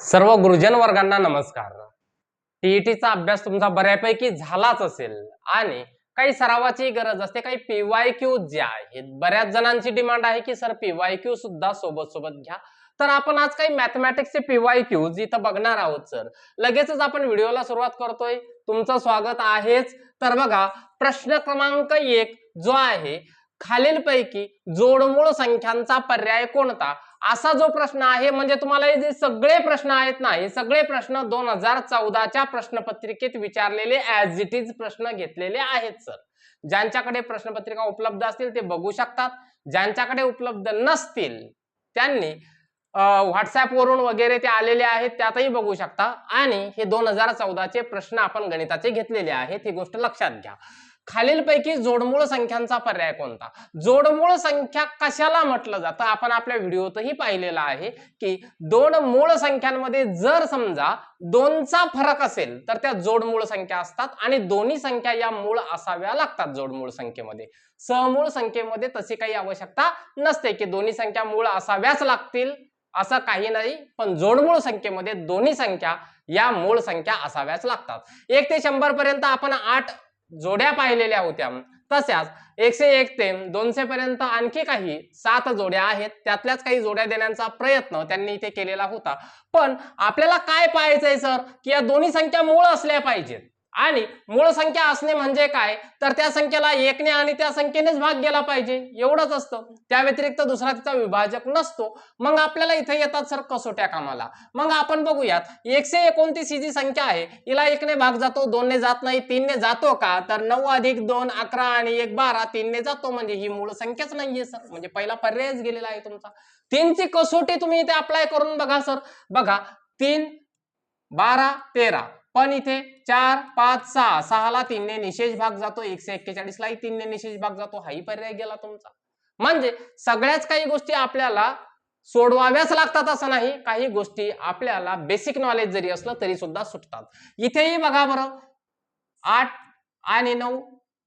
सर्व गुरुजन वर्गांना नमस्कार। टीईटीचा अभ्यास तुमचा बऱ्यापैकी झालाच असेल आणि काही सरावाची गरज असते, काही पीवायक्यू जे आहेत बऱ्याच जणांची डिमांड आहे की सर पीवायक्यू सुद्धा सोबत सोबत घ्या। तर आपण आज काही मॅथमॅटिक्सचे पीवायक्यूज इथं बघणार आहोत सर। लगेचच आपण व्हिडिओला सुरुवात करतोय, तुमचं स्वागत आहेच। तर बघा, प्रश्न क्रमांक 1 जो आहे, खालीलपैकी जोडमूळ संख्यांचा पर्याय कोणता, असा जो प्रश्न आहे। म्हणजे तुम्हाला हे जे सगळे प्रश्न आहेत ना, हे सगळे प्रश्न 2014च्या प्रश्नपत्रिकेत विचारलेले ऍज इट इज प्रश्न घेतलेले आहेत सर। ज्यांच्याकडे प्रश्नपत्रिका उपलब्ध असतील ते बघू शकतात, ज्यांच्याकडे उपलब्ध नसतील त्यांनी व्हॉट्सअप वरून वगैरे ते आलेले आहेत त्यातही बघू शकता। आणि हे 2014चे प्रश्न आपण गणिताचे घेतलेले आहेत, ही गोष्ट लक्षात घ्या। खालीलपैकी जोडमूळ संख्यांचा पर्याय कोणता। जोडमूळ संख्या कशाला म्हटलं जातं, आपण आपल्या व्हिडिओतही पाहिलेलं आहे की दोन मूळ संख्यांमध्ये जर समजा दोनचा फरक असेल तर त्या जोडमूळ संख्या असतात आणि दोन्ही संख्या या मूळ असाव्या लागतात जोडमूळ संख्येमध्ये। सहमूळ संख्येमध्ये तशी काही आवश्यकता नसते की दोन्ही संख्या मूळ असाव्याच लागतील, असं काही नाही। पण जोडमूळ संख्येमध्ये दोन्ही संख्या या मूळ संख्या असाव्याच लागतात। 1 ते 100 पर्यंत आपण 8 जोड्या पाहिलेल्या होत्या, तशाच 101 ते 200 पर्यंत आणखी काही 7 जोड्या आहेत, त्यातल्याच काही जोड्या देण्याचा प्रयत्न त्यांनी इथे केलेला होता। पण आपल्याला काय पाहायचंय सर, की या दोन्ही संख्या मूळ असल्या पाहिजेत। आणि मूळ संख्या असणे म्हणजे काय, तर त्या संख्येला 1 ने आणि त्या संख्येनेच भाग गेला पाहिजे, एवढंच असतं। त्या व्यतिरिक्त दुसरा तिचा विभाजक नसतो। मग आपल्याला इथे येतात सर कसोट्या कामाला। मग आपण बघूयात, 129 ही जी संख्या आहे हिला 1 ने भाग जातो, 2 ने जात नाही, 3 ने जातो का, तर 9 अधिक 2 11 आणि 1 12, 3 ने जातो, म्हणजे ही मूळ संख्याच नाहीये सर। म्हणजे पहिला पर्यायच गेलेला आहे तुमचा। 3 ची कसोटी तुम्ही इथे अप्लाय करून बघा सर। बघा, 3 12 13, पण इथे 4 5 6, 6 ला 3 ने निशेष भाग जातो, 141 लाही 3 ने निशेष भाग जातो, हाही पर्याय गेला तुमचा। म्हणजे सगळ्याच काही गोष्टी आपल्याला सोडवाव्याच लागतात असं नाही, काही गोष्टी आपल्याला बेसिक नॉलेज जरी असलं तरी सुद्धा सुटतात। इथेही बघा बरं, 8 आणि 9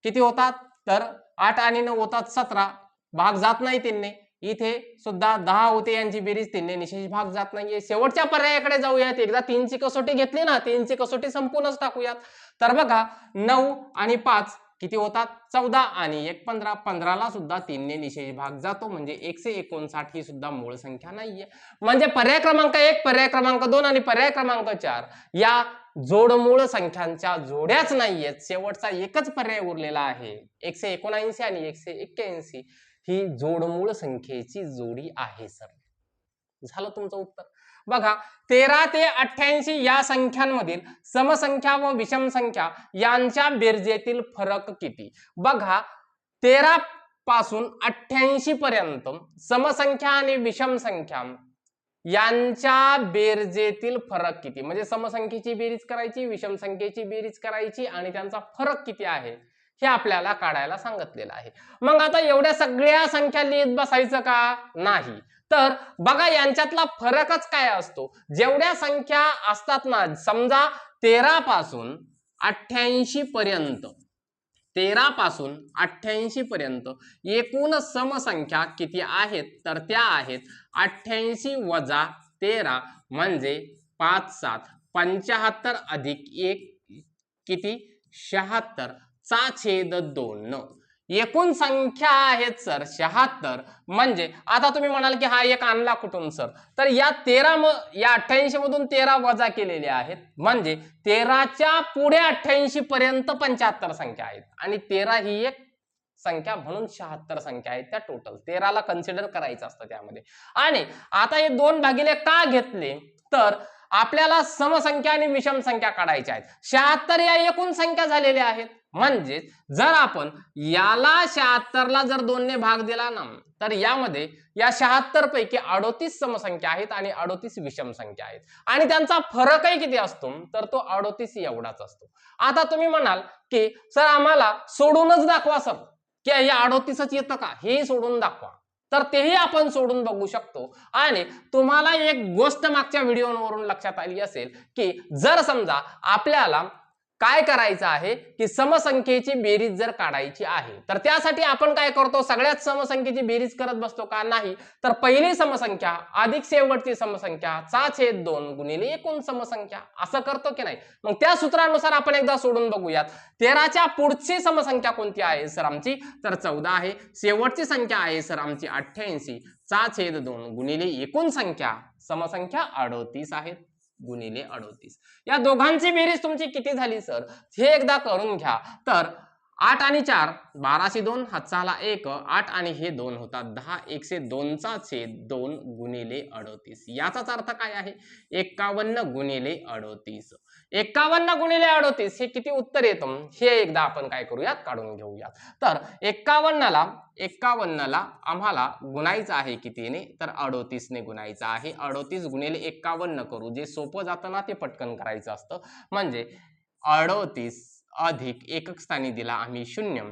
किती होतात, तर 8 आणि 9 होतात 17, भाग जात नाही 3 ने। इथे सुद्धा 10 होते, यांची बेरीज 3 ने निशेष भाग जात नाहीये। शेवटच्या पर्यायाकडे जाऊयात, एकदा 3 ची कसोटी घेतली ना, 3 ची कसोटी संपूर्णच टाकूयात। तर बघा, 9 आणि 5 किती होतात, 14 आणि 1 15, 15 ला सुद्धा 3 ने निशेष भाग जातो, म्हणजे 159 ही सुद्धा मूळ संख्या नाहीये। म्हणजे पर्याय क्रमांक 1, पर्याय क्रमांक 2 आणि पर्याय क्रमांक 4 या जोडमूळ संख्यांच्या जोड्याच नाहीयेत। शेवटचा एकच पर्याय उरलेला आहे, 179 आणि 181 ही जोडमूळ संख्येची जोडी आहे सर। झालं तुमचं उत्तर। बघा, 13 ते 88 या संख्यांमधील समसंख्या व विषम संख्या यांच्या बेरजेतील फरक किती। बघा, 13 पासून 88 पर्यंत समसंख्या आणि विषम संख्या यांच्या बेरजेतील फरक किती, म्हणजे समसंख्येची बेरीज करायची, विषम संख्येची बेरीज करायची आणि त्यांचा फरक किती आहे हे आपल्याला काढायला सांगितलेलं आहे। मग आता एवढ्या सगळ्या संख्या लिहित बसायचं का, नाही। तर बघा, यांच्यातला फरकच काय असतो, जेवढ्या संख्या असतात ना, समजा 13 पासून 88 पर्यंत, 13 पासून 88 पर्यंत एकूण समसंख्या किती आहेत, तर त्या आहेत 88 वजा 13 म्हणजे 5 7 75 अधिक 1 किती 76 चा छेद 2। एकूण संख्या आहेत सर 76। म्हणजे आता तुम्ही म्हणाल की हा एक आणला कुठून सर, तर या 88 मधून 13 वजा केलेले आहेत, म्हणजे 13 च्या पुढे 88 पर्यंत 75 संख्या आहेत आणि 13 ही एक संख्या म्हणून 76 संख्या आहेत त्या टोटल। 13 ला कन्सिडर करायचं असतं त्यामध्ये। आणि आता हे 2 भागिले का घेतले, तर आपल्याला समसंख्या आणि विषम संख्या काढायच्या आहेत। 76 या एकूण संख्या झालेल्या आहेत, म्हणजे जर आपण याला 76 ला जर 2 ने भाग दिला ना, तर यामध्ये या 76 पैकी 38 समसंख्या आहेत आणि 38 विषम संख्या आहेत आणि त्यांचा फरकही किती असतो, तर तो 38 एवढाच असतो। आता तुम्ही म्हणाल की सर आम्हाला सोडूनच दाखवा सर, की या 38च येतं का, हे सोडून दाखवा, तर तेही आपण सोडून बघू शकतो। आणि तुम्हाला एक गोष्ट मागच्या व्हिडिओवरून लक्षात आली असेल की जर समजा आपल्याला काय करायचं आहे की समसंख्येची बेरीज जर काढायची आहे तर त्यासाठी आपण काय करतो, सगळ्यात समसंख्येची बेरीज करत बसतो का, नाही. तर पहिली समसंख्या अधिक शेवटची समसंख्या चा छेद 2 गुणिले एकूण समसंख्या असं करतो की नाही. मग त्या सूत्रानुसार आपण एकदा सोडून बघूयात. 13च्या पुढची समसंख्या कोणती आहे सर आमची, तर 14 आहे. शेवटची संख्या आहे सर आमची 88 चा छेद 2 गुणिले एकूण संख्या समसंख्या 38 आहेत गुणिले 38. या दोघांची बेरीज तुमची किती झाली सर, हे एकदा करून घ्या. तर 8 आणि 4 12 2 हातचा 1 8 आणि हे 2 होतात 10 102 चा छेद 2 गुणिले 38. याचाच अर्थ काय आहे 51 गुणिले 38. 51 गुणिले 38 हे किती उत्तर येतं हे एकदा आपण काय करूयात, काढून घेऊयात. तर 51 ला आम्हाला गुणायचं आहे कितीने, तर 38 ने गुणायचं आहे. 38 गुणिले 51 करू, जे सोपं जातं ना ते पटकन करायचं असतं. म्हणजे 38 अधिक एकक स्थानी दिला आम्ही 0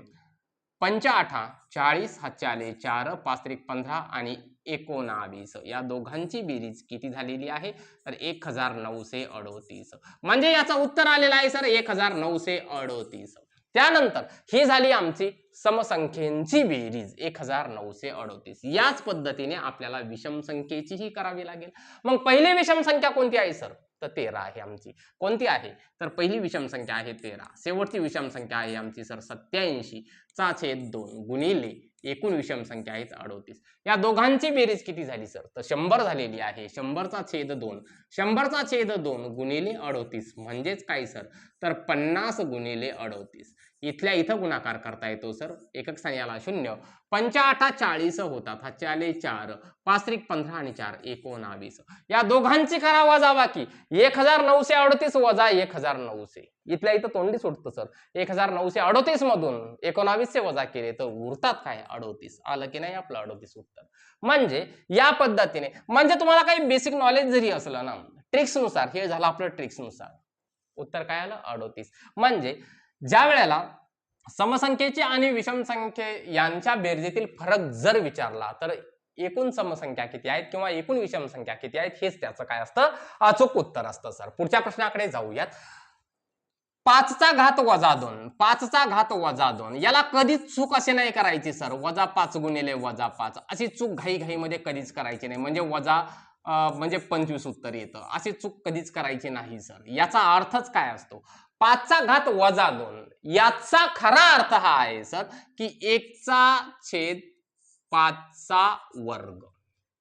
पंचाठा 40 हातचे आले 4 5 त्रिक 15 आणि 19. या दोघांची बेरीज किती झालेली आहे, तर 1938. म्हणजे याचं उत्तर आलेलं आहे सर 1938. त्यानंतर ही झाली आमची समसंख्येची बेरीज 1938. याच पद्धतीने आपल्याला विषम संख्येचीही करावी लागेल. मग पहिली विषम संख्या कोणती आहे सर, तर 13 आहे आमची. कोणती आहे, तर पहिली विषम संख्या आहे 13. शेवटची विषम संख्या आहे आमची सर 87 चा छेद 2 गुणिले एकूण विषम संख्या आहेत 38. या दोघांची बेरीज किती झाली सर, तर 100 झालेली आहे. 100 चा छेद 2 100 चा छेद 2 गुणिले 38 म्हणजेच काय सर, तर 50 गुणिले 38. इथल्या इथं गुणाकार करता येतो सर. एकक स्थानी आला 0 पंचाठा 40 होतात, हातचे आले 4 5 त्रिक 15 आणि 4 19. या दोघांची करा वजाबाकी 1938 वजा 1900. इथल्या इथं तोंडी सुटतं सर. 1938 मधून 19 वजा केले तर उरतात काय 38. आलं की नाही आपलं 38 उत्तर. म्हणजे या पद्धतीने, म्हणजे तुम्हाला काही बेसिक नॉलेज जरी असलं ना ट्रिक्स नुसार, हे झालं आपलं ट्रिक्स नुसार, उत्तर काय आलं 38. म्हणजे ज्या वेळेला समसंख्येची आणि विषम संख्ये यांच्या बेरजेतील फरक जर विचारला तर एकूण समसंख्या किती आहेत किंवा एकूण विषम संख्या किती आहेत हेच त्याचं काय असतं, अचूक उत्तर असतं सर. पुढच्या प्रश्नाकडे जाऊयात. 5 चा घात वजा 2 5 चा घात वजा 2 याला कधीच चूक असे नाही करायची सर. वजा 5 गुणिले वजा 5 अशी चूक घाईघाईमध्ये कधीच करायची नाही. म्हणजे वजा म्हणजे 25 उत्तर येतं, अशी चूक कधीच करायची नाही सर. याचा अर्थच काय असतो, 5 चा घात वजा 2 याचा खरा अर्थ हा आहे सर की 1 चा छेद 5 चा वर्ग.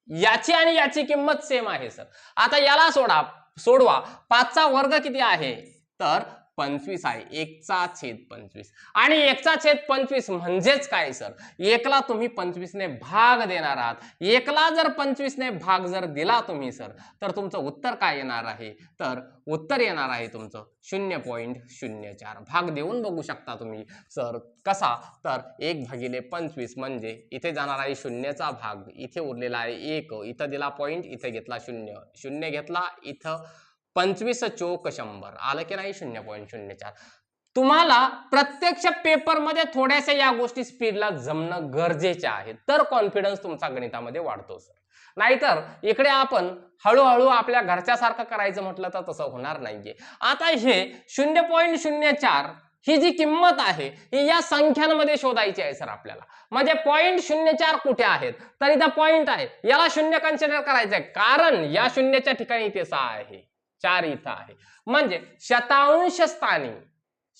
याची आणि याची किंमत सेम आहे सर. आता याला सोडवा 5 चा वर्ग किती आहे, तर 25 आहे. 1 चा छेद 25 आणि 1 चा छेद 25 म्हणजेच काय सर, 1 ला तुम्ही 25 ने भाग देणार आहात. 1 ला जर 25 ने भाग जर दिला तुम्ही सर, तर तुमचं उत्तर काय येणार आहे, तर उत्तर येणार आहे तुमचं 0.04. भाग देऊन बघू शकता तुम्ही सर कसा, तर 1/25 म्हणजे इथे जाणार आहे 0चा भाग, इथे उरलेला आहे 1, इथं दिला पॉइंट, इथे घेतला 0, 0 घेतला, इथं 25 चोक 100. आलं की नाही 0.04. तुम्हाला प्रत्यक्ष पेपर मध्ये थोड्याशा या गोष्टी स्पीडला जमणं गरजेचे आहे, तर कॉन्फिडन्स तुमचा गणितामध्ये वाढतो सर. नाहीतर इकडे आपण हळूहळू आपल्या घरच्यासारखं करायचं म्हटलं तर तसं होणार नाहीये. आता हे 0.04 ही जी किंमत आहे ही या संख्यांमध्ये शोधायची आहे सर आपल्याला. म्हणजे 0.04 कुठे आहेत, तर इथं पॉइंट आहे, याला 0 कन्सिडर करायचं आहे कारण या 0च्या ठिकाणी इथे 6 आहे, 4 इथं आहे. म्हणजे शतांश स्थानी,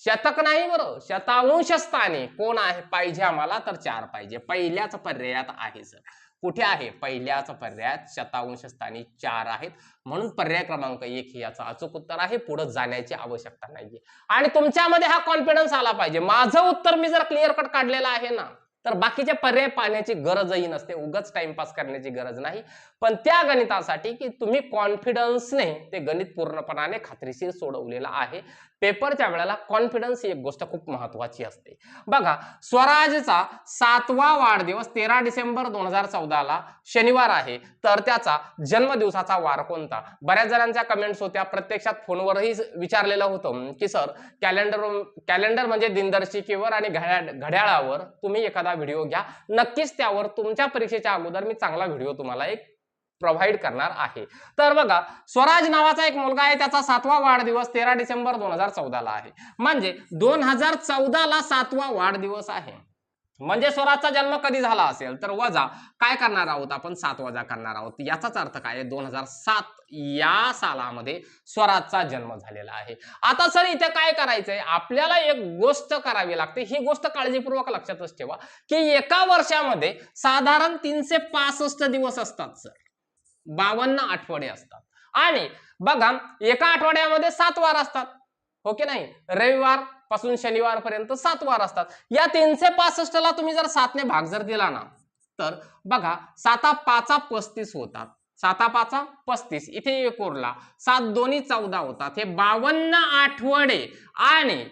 शतक नाही बरं, शतांश स्थानी कोण आहे पाहिजे आम्हाला, तर 4 पाहिजे. पहिल्याच पर्यायात आहे सर. कुठे आहे, पहिल्याच पर्यायात शतांश स्थानी 4 आहेत. म्हणून पर्याय क्रमांक 1 हे याचं अचूक उत्तर आहे. पुढे जाण्याची आवश्यकता नाहीये आणि तुमच्यामध्ये हा कॉन्फिडन्स आला पाहिजे. माझं उत्तर मी जर क्लिअर कट काढलेलं आहे ना, तर बाकीचे पर्याय पाहण्याची गरजही नसते, उगाच टाइमपास करण्याची गरज नाही. पण त्या गणितासाठी की तुम्ही कॉन्फिडन्सने ते गणित पूर्णपणाने खात्रीशीर सोडवलेलं आहे. पेपरच्या वेळेला कॉन्फिडन्स ही एक गोष्ट खूप महत्वाची असते. बघा, स्वराजचा 7वा वाढदिवस 13 डिसेंबर 2014 ला शनिवार आहे, तर त्याचा जन्मदिवसाचा वार कोणता. बऱ्याच जणांच्या कमेंट्स होत्या, प्रत्यक्षात फोनवरही विचारलेलं होतं की सर कॅलेंडर म्हणजे दिनदर्शिकेवर आणि घड्याळावर तुम्ही एखादा व्हिडिओ घ्या, नक्कीच त्यावर तुमच्या परीक्षेच्या अगोदर मी चांगला व्हिडिओ तुम्हाला एक प्रोव्हाइड करणार आहे. तर बघा, स्वराज नावाचा एक मुलगा आहे, त्याचा 7वा वाढदिवस 13 डिसेंबर 2014 ला आहे. म्हणजे 2014 ला 7वा वाढदिवस आहे. म्हणजे स्वराजचा जन्म कधी झाला असेल तर वजा काय करणार आहोत आपण, 7 वजा करणार आहोत. याचाच अर्थ काय आहे, 2007 या सालामध्ये स्वराजचा जन्म झालेला आहे. आता सर इथे काय करायचंय, आपल्याला एक गोष्ट करावी लागते. ही गोष्ट काळजीपूर्वक लक्षातच ठेवा की एका वर्षामध्ये साधारण 365 दिवस असतात सर, 52 आठवडे असतात. आणि बघा, एका आठवड्यामध्ये 7 वार असतात, हो की नाही. रविवार पासून शनिवार पर्यंत 7 वार असतात. या 365 ला तुम्ही जर 7 ने भाग जर दिला ना, तर बघा 7 5 35 होतात. 7 5 35, इथे 1 उरला, 7 दोन्ही 14 होतात. हे 52 आठवडे आणि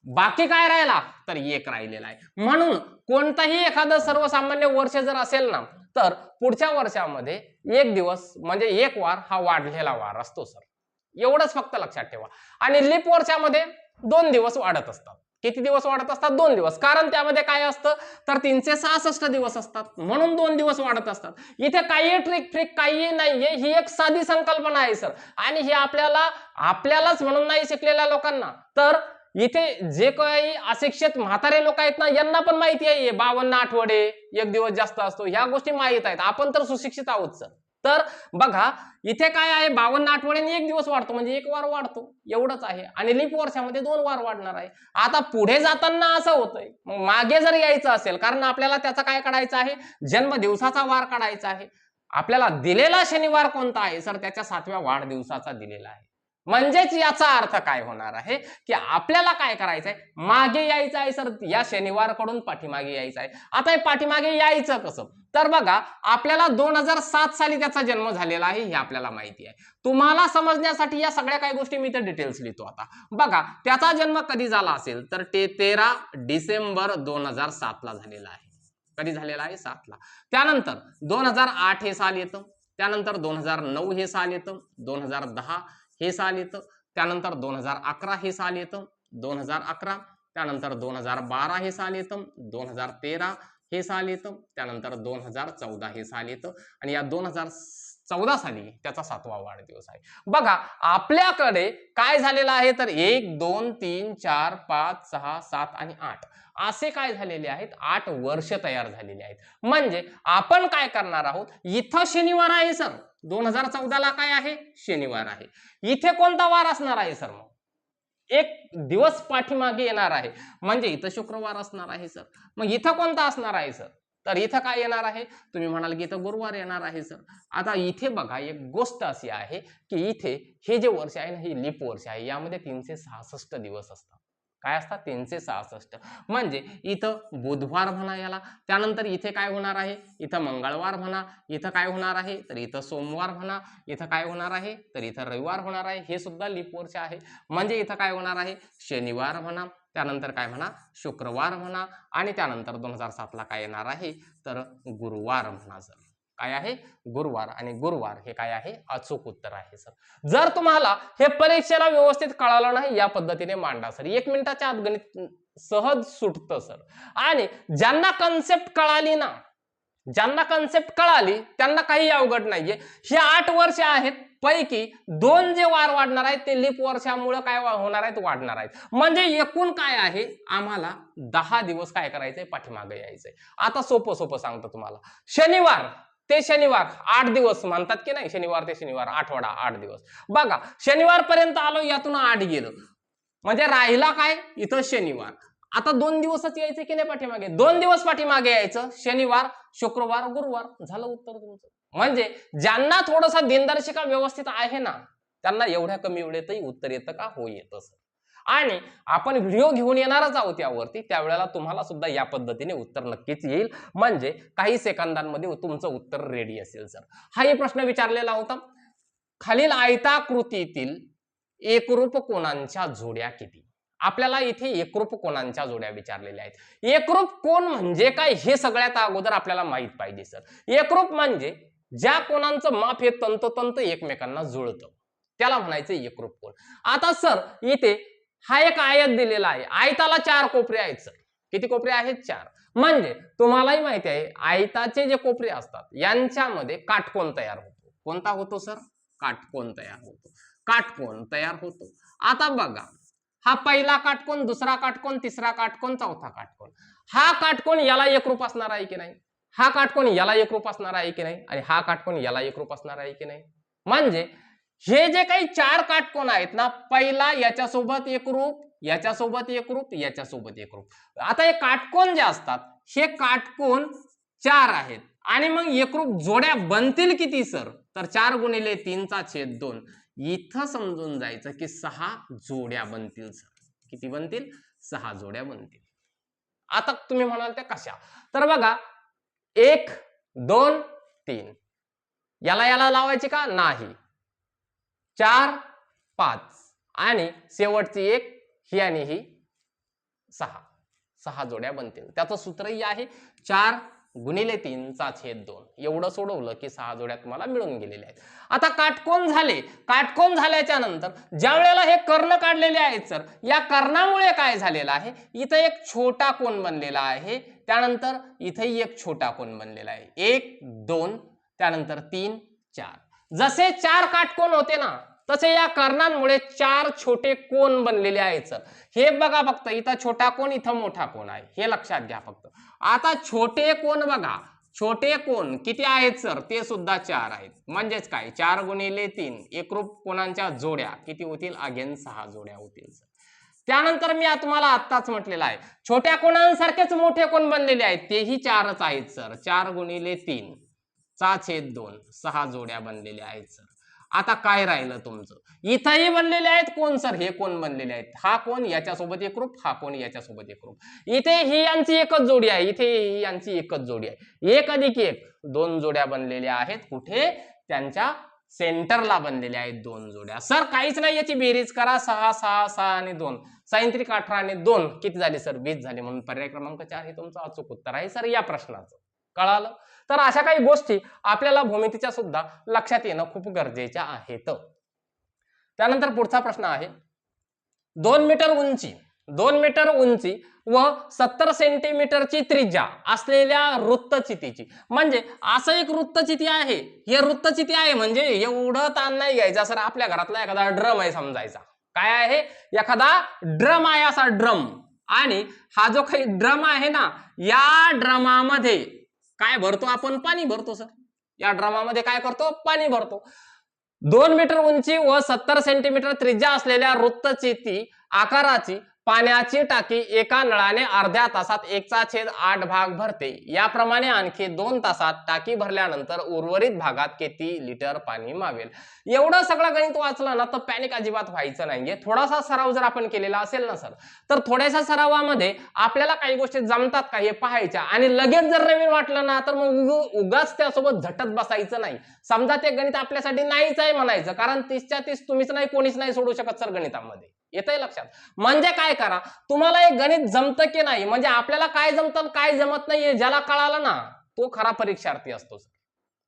बाकी काय राहिला तर 1 राहिलेला आहे. म्हणून कोणताही एखादं सर्वसामान्य वर्ष जर असेल ना, तर पुढच्या वर्षामध्ये 1 दिवस म्हणजे 1 वार हा वाढलेला वार असतो सर. एवढंच फक्त लक्षात ठेवा. आणि लीप वर्षामध्ये 2 दिवस वाढत असतात. किती दिवस वाढत असतात? 2 दिवस. कारण त्यामध्ये काय असतं तर 366 दिवस असतात, म्हणून 2 दिवस वाढत असतात. इथे काही ट्रिक काही नाहीये, ही एक साधी संकल्पना आहे सर. आणि ही आपल्यालाच म्हणून नाही शिकलेल्या लोकांना, तर इथे जे काही अशिक्षित म्हातारे लोक आहेत ना, यांना पण माहिती आहे 52 आठवडे 1 दिवस जास्त असतो, ह्या गोष्टी माहित आहेत. आपण तर सुशिक्षित आहोत सर. तर बघा, इथे काय आहे, 52 आठवड्यांनी 1 दिवस वाढतो म्हणजे 1 वार वाढतो, एवढंच आहे. आणि लीप वर्षामध्ये 2 वार वाढणार आहे. आता पुढे जाताना असं होतंय, मग मागे जर यायचं असेल, कारण आपल्याला त्याचा काय काढायचा आहे, जन्म दिवसाचा वार काढायचा आहे. आपल्याला दिलेला शनिवार कोणता आहे सर, त्याच्या 7व्या वाढदिवसाचा दिलेला आहे. म्हणजेच याचा अर्थ काय होणार आहे की आपल्याला काय करायचंय, मागे यायचं आहे सर. या शनिवारकडून पाठीमागे यायचं आहे. आता हे पाठीमागे यायचं कसं, तर बघा, आपल्याला 2007 साली त्याचा जन्म झालेला आहे, हे आपल्याला माहिती आहे. तुम्हाला समजण्यासाठी या सगळ्या काही गोष्टी मी तर डिटेल्स लिहितो. आता बघा, त्याचा जन्म कधी झाला असेल तर ते 13 डिसेंबर 2007 ला झालेला आहे. कधी झालेला आहे? 7 ला. त्यानंतर 2008 हे साल येतं, त्यानंतर 2009 हे साल येतं, 2010 हे साल येतं, त्यानंतर 2011 हे साल येतं, 2011, त्यानंतर 2012 हे साल येतं, 2013 हे साल येतं, त्यानंतर 2014 हे साल येतं. आणि या 2014 साली त्याचा 7वा वाढदिवस आहे. बघा, आपल्याकडे काय झालेलं आहे तर 1 2 3 4 5 6 7 आणि 8 असे काय झालेले आहेत, 8 वर्ष तयार झालेले आहेत. म्हणजे आपण काय करणार आहोत, इथं शनिवार आहे सर, 2014 ला काय आहे, शनिवार आहे. इथे कोणता वार असणार आहे सर, मग 1 दिवस पाठीमागे येणार आहे, म्हणजे इथं शुक्रवार असणार आहे सर. मग इथं कोणता असणार आहे सर, तर इथं काय येणार आहे, तुम्ही म्हणाल की इथं गुरुवार येणार आहे सर. आता इथे बघा, एक गोष्ट अशी आहे की इथे हे जे वर्ष आहे ना, हे लीप वर्ष आहे. यामध्ये 366 दिवस असतात. काय असतात? 366. म्हणजे इथं बुधवार म्हणा याला, त्यानंतर इथे काय होणार आहे, इथं मंगळवार म्हणा, इथं काय होणार आहे तर इथं सोमवार म्हणा, इथं काय होणार आहे तर इथं रविवार होणार आहे. हे सुद्धा लीप वर्ष आहे. म्हणजे इथं काय होणार आहे, शनिवार म्हणा, त्यानंतर काय म्हणा, शुक्रवार म्हणा, आणि त्यानंतर 2007 ला काय येणार आहे तर गुरुवार म्हणा सर. काय आहे, गुरुवार. आणि गुरुवार हे काय आहे, अचूक उत्तर आहे सर. जर तुम्हाला हे परीक्षेला व्यवस्थित कळालं नाही, या पद्धतीने मांडा सर. 1 मिनिटाच्या आत गणित सहज सुटतं सर. आणि ज्यांना कन्सेप्ट कळाली ना, ज्यांना कन्सेप्ट कळाली त्यांना काही अवघड नाहीये. हे 8 वर्ष आहेत, पैकी 2 जे वार वाढणार आहेत ते लीप वर्षामुळे काय होणार आहेत, वाढणार आहेत. म्हणजे एकूण काय आहे, आम्हाला 10 दिवस काय करायचंय, पाठीमागे यायचंय. आता सोपं सांगतो तुम्हाला. शनिवार ते शनिवार 8 दिवस म्हणतात की नाही, शनिवार ते शनिवार आठवडा 8 दिवस. बघा, शनिवार पर्यंत आलो, यातून 8 गेलो, म्हणजे राहिला काय, इथं शनिवार. आता 2 दिवसच यायचे की नाही पाठीमागे, 2 दिवस पाठीमागे यायचं, शनिवार शुक्रवार गुरुवार, झालं उत्तर तुमचं. म्हणजे ज्यांना थोडासा दिनदर्शिका व्यवस्थित आहे ना, त्यांना एवढ्या कमी वेळेतही उत्तर येतं का, हो येतं सर. आणि आपण व्हिडिओ घेऊन येणारच आहोत यावरती, त्यावेळेला तुम्हाला सुद्धा या पद्धतीने उत्तर नक्कीच येईल. म्हणजे काही सेकंदांमध्ये तुमचं उत्तर रेडी असेल सर. हाही प्रश्न विचारलेला होता, खालील आयताकृतीतील एकरूप कोणांच्या जोड्या किती. आपल्याला इथे एकरूप कोणांच्या जोड्या विचारलेल्या आहेत. एकरूप कोण म्हणजे काय, हे सगळ्यात अगोदर आपल्याला माहित पाहिजे सर. एकरूप म्हणजे ज्या कोणांचं माप हे तंतोतंत एकमेकांना जुळतं, त्याला म्हणायचं एकरूप कोण. आता सर इथे हा एक आयत दिलेला आहे, आयताला 4 कोपरे आहेत सर. किती कोपरे आहेत? 4. म्हणजे तुम्हालाही माहिती आहे, आयताचे जे कोपरे असतात यांच्यामध्ये काटकोन तयार होतो. कोणता होतो सर? काटकोन तयार होतो. काटकोन तयार होतो. आता बघा, हा पहिला काटकोन, दुसरा काटकोन, तिसरा काटकोन, चौथा काटकोन. हा काटकोन याला एकरूप असणार आहे की नाही? हा काटकोन याला एकरूप असणार आहे की नाही? आणि हा काटकोन याला एकरूप असणार आहे की नाही? म्हणजे हे जे काही 4 काटकोन आहेत ना, पहिला याच्यासोबत एकरूप, याच्यासोबत एकरूप, याच्यासोबत एकरूप. आता हे काटकोन जे असतात, हे काटकोन 4 आहेत आणि मग एकरूप जोड्या बनतील किती सर? तर 4 गुणिले 3/2. इथं समजून जायचं की 6 जोड्या बनतील सर. किती बनतील? 6 जोड्या बनतील. आता तुम्ही म्हणाल त्या कशा? तर बघा, 1 2 3 याला याला लावायची का? नाही. 4 5 आणि शेवटची 1 ही आणि ही 6 जोड्या बनतील. त्याचं सूत्रही आहे 4 गुणिले 3/2. एवढं सोडवलं की 6 जोड्या तुम्हाला मिळून गेलेल्या आहेत. आता काटकोन झाले. काटकोन झाल्याच्या नंतर ज्या वेळेला हे कर्ण काढलेले आहेत सर, या कर्णामुळे काय झालेलं आहे? इथं एक छोटा कोन बनलेला आहे. त्यानंतर इथेही एक छोटा कोन बनलेला आहे. 1 2 त्यानंतर 3 4. जसे 4 काटकोन होते ना, तसे या कर्णांमुळे 4 छोटे कोन बनलेले आहेत सर. हे बघा फक्त, इथं छोटा कोन, इथं मोठा कोन आहे. हे लक्षात घ्या फक्त. आता छोटे कोन बघा, छोटे कोन किती आहेत सर? ते सुद्धा 4 आहेत. म्हणजेच काय? 4 गुणिले 3 एकरूप कोनांच्या जोड्या किती होतील? अगेन 6 जोड्या होतील सर. त्यानंतर मी तुम्हाला आत्ताच म्हटलेलं आहे, छोट्या कोणांसारखेच मोठे कोन बनलेले आहेत, तेही 4च आहेत सर. 4 गुणिले 3/2 6 जोड्या बनलेल्या आहेत सर. आता काय राहिलं तुमचं? इथंही बनलेले आहेत कोण सर? हे कोण बनलेले आहेत. हा कोण याच्यासोबत एकरूप, हा कोण याच्यासोबत एकरूप. इथे ही यांची एकच जोडी आहे, इथे ही यांची एकच जोडी आहे. 1 अधिक 1 2 जोड्या बनलेल्या आहेत. कुठे? त्यांच्या सेंटरला बनलेल्या आहेत 2 जोड्या. सर काहीच नाही, याची बेरीज करा. 6 6 6 आणि 2 6 3 18 आणि 2 किती झाले सर? 20 झाले. म्हणून पर्याय क्रमांक 4 हे तुमचं अचूक उत्तर आहे सर या प्रश्नाचं. कळालं? तर अशा काही गोष्टी आपल्याला भूमितीच्या सुद्धा लक्षात येणं खूप गरजेच्या आहेत. त्यानंतर पुढचा प्रश्न आहे, 2 मीटर उंची व 70 सेंटीमीटरची त्रिज्या असलेल्या वृत्तचितीची. म्हणजे असं एक वृत्तचिती आहे. हे वृत्तचिती आहे म्हणजे एवढं ताण नाही घ्यायचा सर. आपल्या घरातला एखादा ड्रम आहे समजायचा. काय आहे? एखादा ड्रम आहे, असा ड्रम. आणि हा जो काही ड्रम आहे ना, या ड्रमामध्ये काय भरतो आपण? पाणी भरतो सर. या ड्रमामध्ये काय करतो? पाणी भरतो. 2 मीटर उंची व 70 सेंटीमीटर त्रिज्या असलेल्या वृत्तचिती आकाराची पाण्याची टाकी एका नळाने अर्ध्या तासात 1/8 भाग भरते. याप्रमाणे आणखी 2 तासात टाकी भरल्यानंतर उर्वरित भागात किती लिटर पाणी मावेल? एवढं सगळं गणित वाचलं ना तर पॅनिक अजिबात व्हायचं नाहीये. थोडासा सराव जर आपण केलेला असेल ना सर, तर थोड्याशा सरावामध्ये आपल्याला काही गोष्टी जमतात का हे पाहायच्या आणि लगेच जर नवीन वाटलं ना तर मग उगाच त्यासोबत झटत बसायचं नाही. समजा ते गणित आपल्यासाठी नाहीच आहे म्हणायचं, कारण 30च्या 30 तुम्हीच नाही, कोणीच नाही सोडू शकत सर गणितामध्ये. येतंय लक्षात? म्हणजे काय करा, तुम्हाला एक गणित जमतं की नाही, म्हणजे आपल्याला काय जमतं काय जमत नाहीये ज्याला कळालं ना, तो खरा परीक्षार्थी असतो.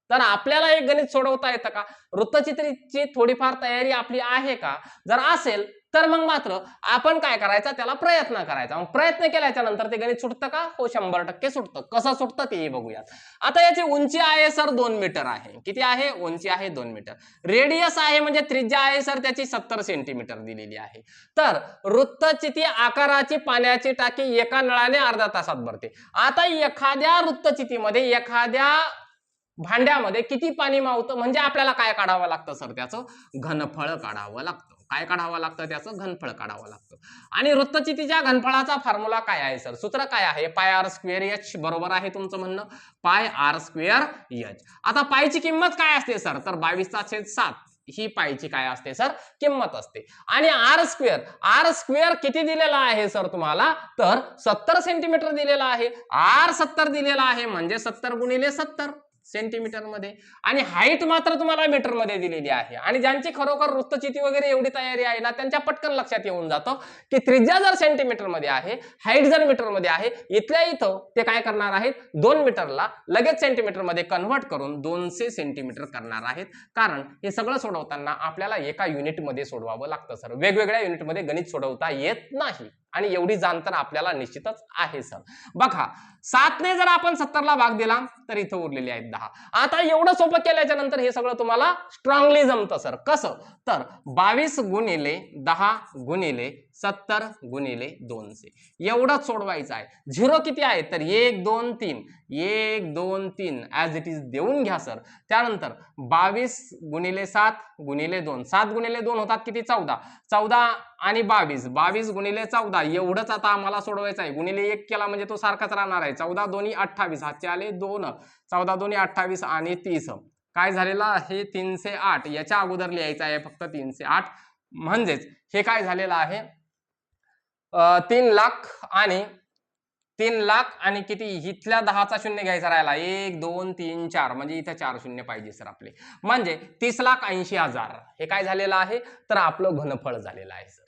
तर आपल्याला एक गणित सोडवता येतं का? वृत्तचित्राची थोडीफार तयारी आपली आहे का? जर असेल तर मग मात्र आपण काय करायचं? त्याला प्रयत्न करायचा. मग प्रयत्न केल्याच्या नंतर ते गणित सुटतं का? हो, 100% सुटतं. कसं सुटतं ते बघूयात. आता याची उंची आहे सर 2 मीटर आहे. किती आहे? उंची आहे 2 मीटर. रेडियस आहे म्हणजे त्रिज्या आहे सर त्याची 70 सेंटीमीटर दिलेली आहे. तर वृत्तचिती आकाराची पाण्याची टाकी एका नळाने अर्ध्या तासात भरते. आता एखाद्या वृत्तचितीमध्ये, एखाद्या भांड्यामध्ये किती पाणी मावतं? म्हणजे आपल्याला काय काढावं लागतं सर? त्याचं घनफळ काढावं लागतं. काय काढावं लागतं? त्याचं घनफळ काढावं लागतं. आणि वृत्तचितीच्या घनफळाचा फॉर्म्युला काय आहे सर? सूत्र काय आहे? पाय आर स्क्वेअर एच. बरोबर आहे तुमचं म्हणणं, पाय आर स्क्वेअर एच. आता पायची किंमत काय असते सर? तर 22/7 ही पायची काय असते सर? किंमत असते. आणि आर स्क्वेअर किती दिलेला आहे सर तुम्हाला? तर 70 सेंटीमीटर दिलेला आहे. आर 70 दिलेला आहे म्हणजे 70 गुणिले 70 सेंटीमीटर मध्ये. आणि हाईट मात्र तुम्हाला मीटर मध्ये दिलेली आहे. आणि ज्यांची खरोखर वृत्तचिती वगैरे एवढी तयारी आहे ना, त्यांच्या पटकन लक्षात येऊन जातं की त्रिज्या जर सेंटीमीटर मध्ये आहे, हाईट जर मीटर मध्ये आहे, इथल्या इथं ते काय करणार आहेत? 2 मीटरला लगेच सेंटीमीटर मध्ये कन्व्हर्ट करून 200 सेंटीमीटर करणार आहेत. कारण हे सगळं सोडवताना आपल्याला एका युनिट मध्ये सोडवावं लागतं सर. वेगवेगळ्या युनिट मध्ये गणित सोडवता येत नाही. आणि एवढी जाण तर आपल्याला निश्चितच आहे सर. बघा 7 ने जर आपण 70 ला भाग दिला तर इथं उरलेले आहेत 10. आता एवढं सोपं केल्याच्या नंतर हे सगळं तुम्हाला स्ट्रॉंगली जमतं सर. कसं तर 22 गुणिले 10 गुणिले 70 गुणिले 200 एवढंच सोडवायचं आहे. झिरो किती आहे तर 1 2 3 1 2 3 ऍज इट इज देऊन घ्या सर. त्यानंतर 22 गुणिले 7 गुणिले 2 7 गुणिले 2 होतात किती 14 14 आणि 22 22 गुणिले 14 एवढंच आता आम्हाला सोडवायचं आहे. गुणिले 1 केला म्हणजे तो सारखाच राहणार आहे. 14 दोन्ही 28 हातचे आले 2 14 दोन्ही 28 आणि 30 काय झालेलं आहे 308. याच्या अगोदर लिहायचं आहे फक्त 308 म्हणजेच हे काय झालेलं आहे 3 लाख आणि 3 लाख आणि किती इथल्या 10चा शून्य घ्यायचा राहिला 1 2 3 4 म्हणजे इथे 4 शून्य पाहिजे सर आपले म्हणजे 30,80,000 हे काय झालेलं आहे तर आपलं घनफळ झालेलं आहे सर.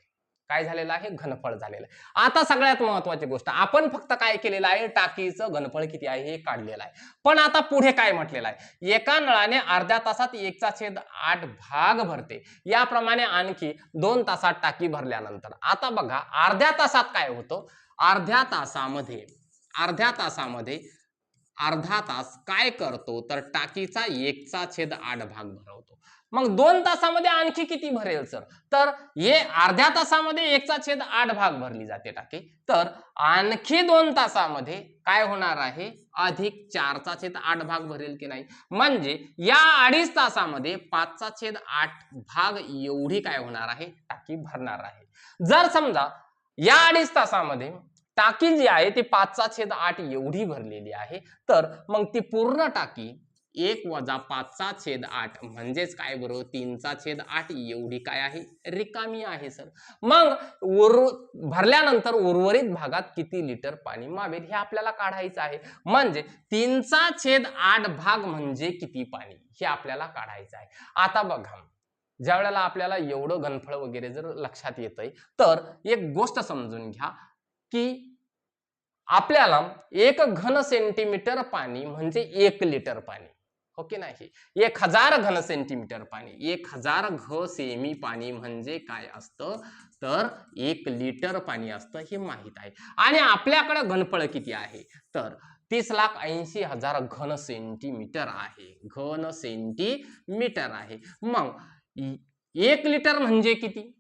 काय झालेलं आहे घनफळ झालेलं आहे. आता सगळ्यात महत्वाची गोष्ट आपण फक्त काय केलेलं आहे टाकीचं घनफळ किती आहे हे काढलेलं आहे. पण आता पुढे काय म्हटलेलं आहे एका नळाने अर्ध्या तासात 1/8 भाग भरते. याप्रमाणे आणखी 2 तासात टाकी भरल्यानंतर आता बघा अर्ध्या तासात काय होतं अर्ध्या तासामध्ये अर्धा तास काय करतो तर टाकीचा 1/8 भाग भरवतो. मग 2 तासामध्ये आणखी किती भरेल सर तर हे अर्ध्या तासामध्ये 1/8 भाग भरली जाते टाकी तर आणखी 2 तासामध्ये काय होणार आहे अधिक 4/8 भाग भरेल की नाही म्हणजे या 2.5 तासामध्ये 5/8 भाग एवढी काय होणार आहे टाकी भरणार आहे. जर समजा या 2.5 तासामध्ये टाकी जी आहे ती 5/8 एवढी भरलेली आहे तर मग ती पूर्ण टाकी 1 वजा 5/8 म्हणजेच काय बरोबर 3/8 एवढी काय आहे रिकामी आहे सर. मग भरल्यानंतर उर्वरित भागात किती लिटर पाणी मावेल हे आपल्याला काढायचं आहे. म्हणजे 3/8 भाग म्हणजे किती पाणी हे आपल्याला काढायचं आहे. आता बघा ज्या वेळेला आपल्याला एवढं घनफळ वगैरे जर लक्षात येतंय तर एक गोष्ट समजून घ्या की आपल्याला 1 घन सेंटीमीटर पाणी म्हणजे 1 लिटर पाणी हो की नाही 1000 घन सेंटीमीटर पाणी 1000 घ सेमी पाणी म्हणजे काय असतं तर 1 लिटर पाणी असतं हे माहित आहे. आणि आपल्याकडे घनफळ किती आहे तर 30,80,000 घन सेंटीमीटर आहे घन सेंटीमीटर आहे. मग 1 लिटर म्हणजे किती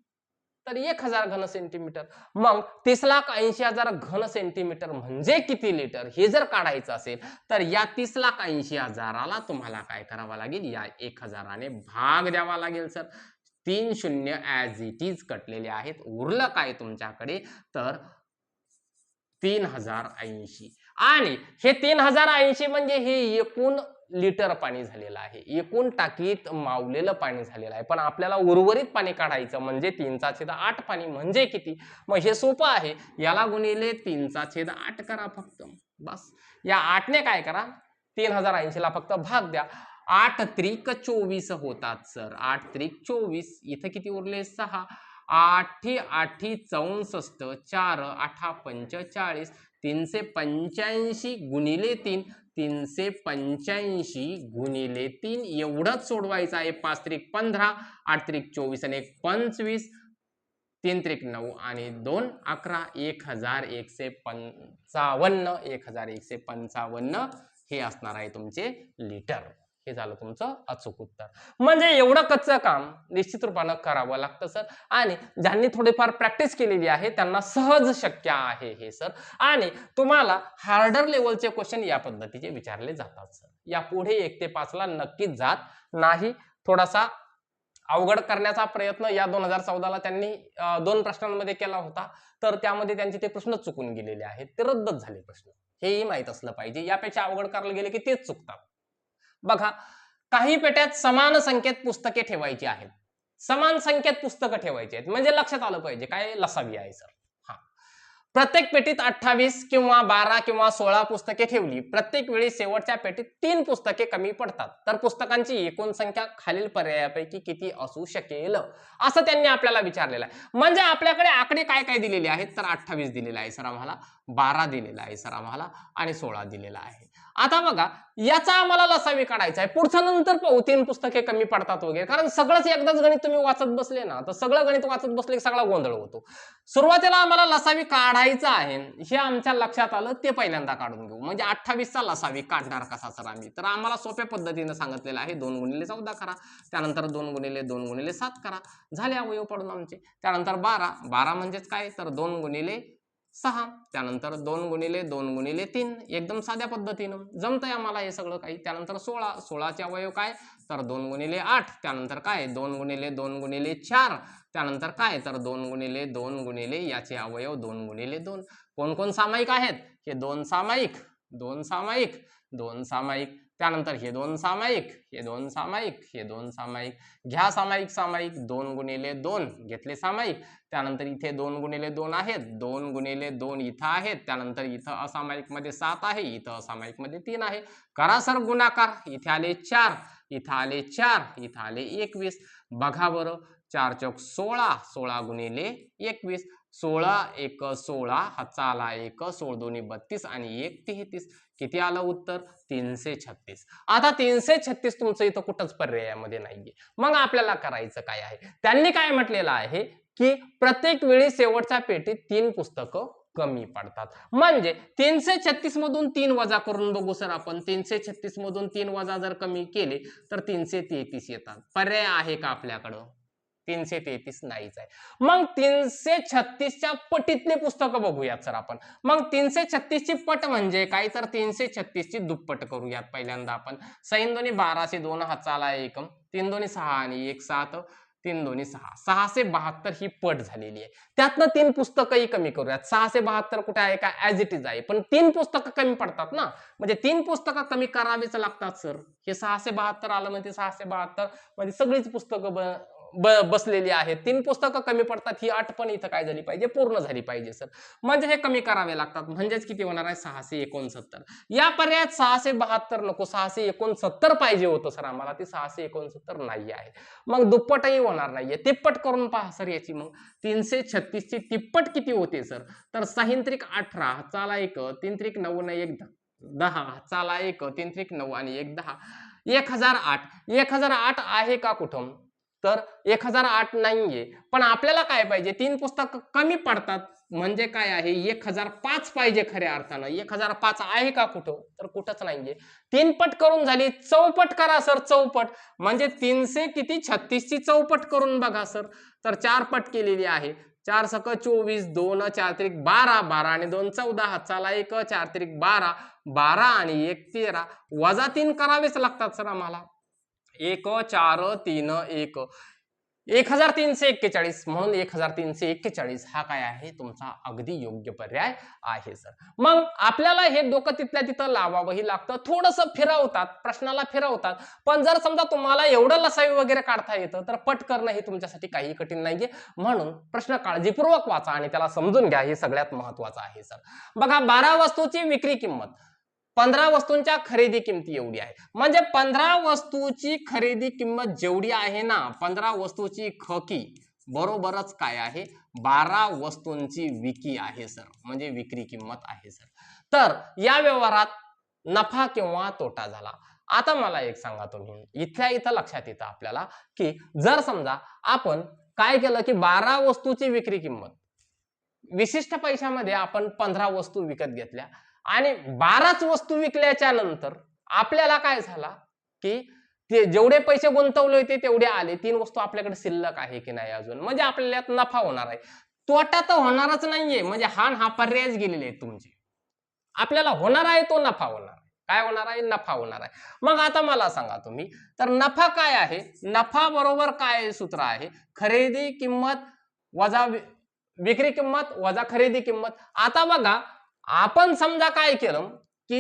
तर 1000 घन सेंटीमीटर. मग 30,80,000 घन सेंटीमीटर म्हणजे किती लिटर हे जर काढायचं असेल तर या 30,80,000ला तुम्हाला काय करावं लागेल या 1000 ने भाग द्यावा लागेल सर. 3 शून्य ऍज इट इज कटलेले आहेत. उरलं काय तुमच्याकडे तर 3080 आणि हे 3080 म्हणजे हे एकूण लिटर पाणी झालेलं आहे एकूण टाकीत मावलेलं पाणी झालेलं आहे. पण आपल्याला उर्वरित पाणी काढायचं म्हणजे 3/8 पाणी म्हणजे किती मग हे सोपं आहे याला गुणिले 3/8 करा फक्त बस. या 8 ने काय करा 3080 ला फक्त भाग द्या 8 त्रिक 24 होतात सर 8 त्रिक 24 इथे किती उरले 6 8 8 64 4 8 45 385 गुणिले 3 385 गुणिले 3 एवढंच सोडवायचं आहे. 5 त्रिक 15 8 त्रिक 24 आणि 1 25 3 त्रिक 9 आणि 2 11 1155 हे असणार आहे तुमचे लिटर. हे झालं तुमचं अचूक उत्तर. म्हणजे एवढं कच्चं काम निश्चित रूपानं करावं लागतं सर आणि ज्यांनी थोडीफार प्रॅक्टिस केलेली आहे त्यांना सहज शक्य आहे हे सर. आणि तुम्हाला हार्डर लेवलचे क्वेश्चन या पद्धतीचे विचारले जातात सर. या पुढे 1 ते 5 ला नक्कीच जात नाही. थोडासा अवघड करण्याचा प्रयत्न या 2014 ला त्यांनी 2 प्रश्नांमध्ये केला होता तर त्यामध्ये त्यांचे ते प्रश्न चुकून गेलेले आहेत ते रद्दच झाले प्रश्न हेही माहित असलं पाहिजे. यापेक्षा अवघड करायला गेले की तेच चुकतात. बघा काही पेट्यात समान संख्येत पुस्तके ठेवायची आहेत. समान संख्येत पुस्तकं ठेवायची आहेत म्हणजे लक्षात आलं पाहिजे काय लसावी आहे सर. हा प्रत्येक पेटीत 28 किंवा 12 किंवा 16 पुस्तके ठेवली, प्रत्येक वेळी शेवटच्या पेटीत 3 पुस्तके कमी पडतात, तर पुस्तकांची एकूण संख्या खालील पर्यायापैकी किती असू शकेल, असं त्यांनी आपल्याला विचारलेलं आहे. म्हणजे आपल्याकडे आकडे काय काय दिलेले आहेत, तर 28 दिलेला आहे सर आम्हाला, 12 दिलेला आहे सर आम्हाला आणि 16 दिलेला आहे. आता बघा, याचा आम्हाला लसावी काढायचा आहे. पुढचं नंतर पाहू 3 पुस्तके कमी पडतात वगैरे, कारण सगळंच एकदाच गणित तुम्ही वाचत बसले ना, तर सगळं गणित वाचत बसले सगळा गोंधळ होतो. सुरुवातीला आम्हाला लसावी काढायचा आहे, हे आमच्या लक्षात आलं, ते पहिल्यांदा काढून घेऊ. म्हणजे 28 चा लसावी काढणार कसा सर आम्ही, तर आम्हाला सोप्या पद्धतीने सांगितलेलं आहे. 2 गुणिले 14 करा, त्यानंतर 2 गुणिले 2 गुणिले 7 करा, झाले अवयव पडून आमचे. त्यानंतर 12 म्हणजेच काय, तर 2 गुणिले 6, त्यानंतर 2 गुणिले 2 गुणिले 3, एकदम साध्या पद्धतीनं जमतंय आम्हाला हे सगळं काही. त्यानंतर 16 चे अवयव काय, तर 2 गुणिले 8, त्यानंतर काय 2 गुणिले 2 गुणिले 4, त्यानंतर काय, तर 2 गुणिले 2 गुणिले याचे अवयव 2 गुणिले 2. कोण कोण सामायिक आहेत, हे 2 सामायिक, 2 सामायिक, 2 सामायिक, त्यानंतर हे 2 सामायिक, हे 2 सामायिक, हे 2 सामायिक, घ्या सामायिक सामायिक, 2 गुणिले 2 घेतले सामायिक, त्यानंतर इथे 2 गुणिले 2 आहेत, 2 गुणिले 2 इथं आहेत, त्यानंतर इथं असामायिक मध्ये 7 आहे, इथं असामायिक मध्ये 3 आहे. करा सर गुणाकार, इथे आले 4, इथं आले 4, इथं आले 21. बघा बरं, 4 चौक 16, 16 गुणिले 21, 16 एक 16, हातचा आला 1, 16 दोन्ही 32 आणि 1 33. किती आलं उत्तर, 336. आता 336 तुमचं इथं कुठंच पर्यायामध्ये नाहीये. मग आपल्याला करायचं काय आहे, त्यांनी काय म्हटलेलं आहे की प्रत्येक वेळी शेवटच्या पेटीत 3 पुस्तकं कमी पडतात. म्हणजे 336 मधून 3 वजा करून बघू सर आपण. 336 मधून 3 वजा जर कमी केले तर 333 येतात. पर्याय आहे का आपल्याकडं, 333 नाहीच आहे. मग 336 च्या पटीतले पुस्तकं बघूयात सर आपण. मग 336 ची पट म्हणजे काय, तर 336 ची दुप्पट करूयात पहिल्यांदा आपण. 6 दोन्ही 12 से 2 हातचा आला एकम, 3 दोन्ही 6 आणि 1 7, 3 दोन्ही 6, 672 ही पट झालेली आहे. त्यातनं 3 पुस्तकही कमी करूयात. 672 कुठे आहे का, ऍज इट इज आहे, पण 3 पुस्तकं कमी पडतात ना, म्हणजे 3 पुस्तकं कमी करावीच लागतात सर. हे 672 आलं म्हणजे 672 म्हणजे सगळीच पुस्तकं बसलेली आहेत. 3 पुस्तकं कमी पडतात, ही अट पण इथं काय झाली पाहिजे, पूर्ण झाली पाहिजे सर. म्हणजे हे कमी करावे लागतात, म्हणजेच किती होणार आहे, 669. या पर्यायात 672 नको, 669 पाहिजे होतं सर आम्हाला, ते 669 नाही आहे. मग दुप्पटही होणार नाहीये, तिप्पट करून पहा सर याची. मग 336 ची तिप्पट किती होते सर, तर 6 त्रिक 18, चाला 1, 3 त्रिक 9 आणि 1 10, चाला 1, 3 त्रिक 9 आणि 1 10, 1008. 1008 आहे का कुठं, तर 1008 नाहीये. पण आपल्याला काय पाहिजे, 3 पुस्तक कमी पडतात म्हणजे काय आहे, 1005 पाहिजे खऱ्या अर्थानं. 1005 आहे का कुठं, तर कुठंच नाहीये. 3 पट करून झाली, चौपट करा सर, चौपट म्हणजे 336 ची चौपट करून बघा सर, तर 4 पट केलेली आहे. 4 सक 24, 2 4 त्रिक 12, 12 आणि 2 14, हातचाला 1, 4 त्रिक 12, 12 आणि 1 13, वजा 3 करावेच लागतात सर आम्हाला. 1 4 3 1, 1341, म्हणून 1341 हा काय आहे, तुमचा अगदी योग्य पर्याय आहे सर. मग आपल्याला हे डोकं तिथल्या तिथं लावावंही लागतं, थोडंसं फिरवतात, प्रश्नाला फिरवतात. पण जर समजा तुम्हाला एवढं लसावी वगैरे काढता येतं तर पट करणं हे तुमच्यासाठी काही कठीण नाहीये. म्हणून प्रश्न काळजीपूर्वक वाचा आणि त्याला समजून घ्या, हे सगळ्यात महत्वाचं आहे सर. बघा, 12 वस्तूची विक्री किंमत 15 वस्तूंच्या खरेदी किमती एवढी आहे. म्हणजे 15 वस्तूची खरेदी किंमत जेवढी आहे ना, 15 वस्तूची खकी बरोबरच काय आहे, 12 वस्तूंची विकी आहे सर, म्हणजे विक्री किंमत आहे सर. तर या व्यवहारात नफा किंवा तोटा झाला. आता मला एक सांगा तुम्ही, इथल्या इथं लक्षात येतं आपल्याला की जर समजा आपण काय केलं की 12 वस्तूची विक्री किंमत, विशिष्ट पैशामध्ये आपण 15 वस्तू विकत घेतल्या आणि 12च वस्तू विकल्याच्या नंतर आपल्याला काय झाला की ते जेवढे पैसे गुंतवले होते तेवढे आले, 3 वस्तू आपल्याकडे शिल्लक आहे की नाही अजून, म्हणजे आपल्याला यात नफा होणार आहे. तोटा तर होणारच नाहीये, म्हणजे हा पर्यायच गेलेले आहेत तुमचे. आपल्याला होणार आहे तो नफा होणार आहे. काय होणार आहे, नफा होणार आहे. मग आता मला सांगा तुम्ही, तर नफा काय आहे, नफा बरोबर काय सूत्र आहे, खरेदी किंमत वजा विक्री किंमत वजा खरेदी किंमत. आता बघा, आपण समजा काय केलं की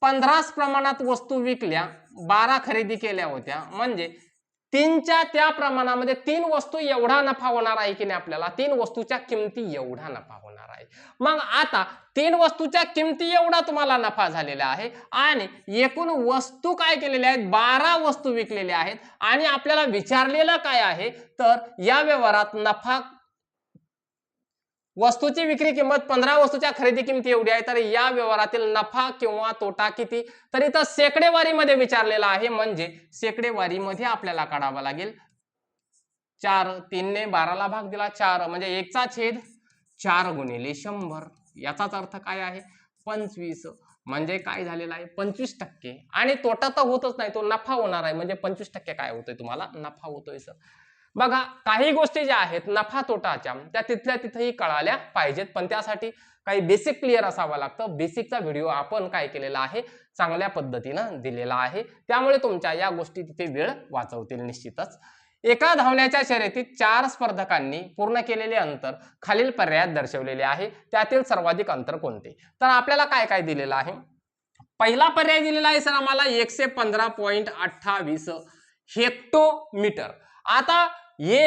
15 प्रमाणात वस्तू विकल्या, 12 खरेदी केल्या होत्या, म्हणजे 3च्या त्या प्रमाणामध्ये 3 वस्तू एवढा नफा होणार आहे की नाही आपल्याला, 3 वस्तूच्या किमती एवढा नफा होणार आहे. मग आता 3 वस्तूच्या किमती एवढा तुम्हाला नफा झालेला आहे आणि एकूण वस्तू काय केलेल्या आहेत, 12 वस्तू विकलेल्या आहेत आणि आपल्याला विचारलेलं काय आहे, तर या व्यवहारात नफा, वस्तूची विक्री किंमत 15 वस्तूच्या खरेदी किमती एवढी आहे, तर या व्यवहारातील नफा किंवा तोटा किती, तर इथं शेकडेवारी मध्ये विचारलेला आहे. म्हणजे शेकडेवारी मध्ये आपल्याला काढावा लागेल. 4, 3 ने 12ला भाग दिला 4 म्हणजे 1/4 गुणिले 100. याचाच अर्थ काय आहे, 25 म्हणजे काय झालेला आहे, 25%. आणि तोटा तर होतच नाही, तो नफा होणार आहे. म्हणजे 25% काय होतोय, तुम्हाला नफा होतोय सर. बघा, काही गोष्टी ज्या आहेत नफा तोटाच्या, त्या तिथल्या तिथेही कळाल्या पाहिजेत, पण त्यासाठी काही बेसिक क्लिअर असावं लागतं. बेसिकचा व्हिडिओ आपण काय केलेला आहे, चांगल्या पद्धतीनं दिलेला आहे, त्यामुळे तुमच्या या गोष्टी तिथे वेळ वाचवतील निश्चितच. एका धावण्याच्या शर्यतीत 4 स्पर्धकांनी पूर्ण केलेले अंतर खालील पर्यायात दर्शवलेले आहे, त्यातील सर्वाधिक अंतर कोणते. तर आपल्याला काय काय दिलेलं आहे, पहिला पर्याय दिलेला आहे सर आम्हाला 115.28 हेक्टोमीटर. आता हे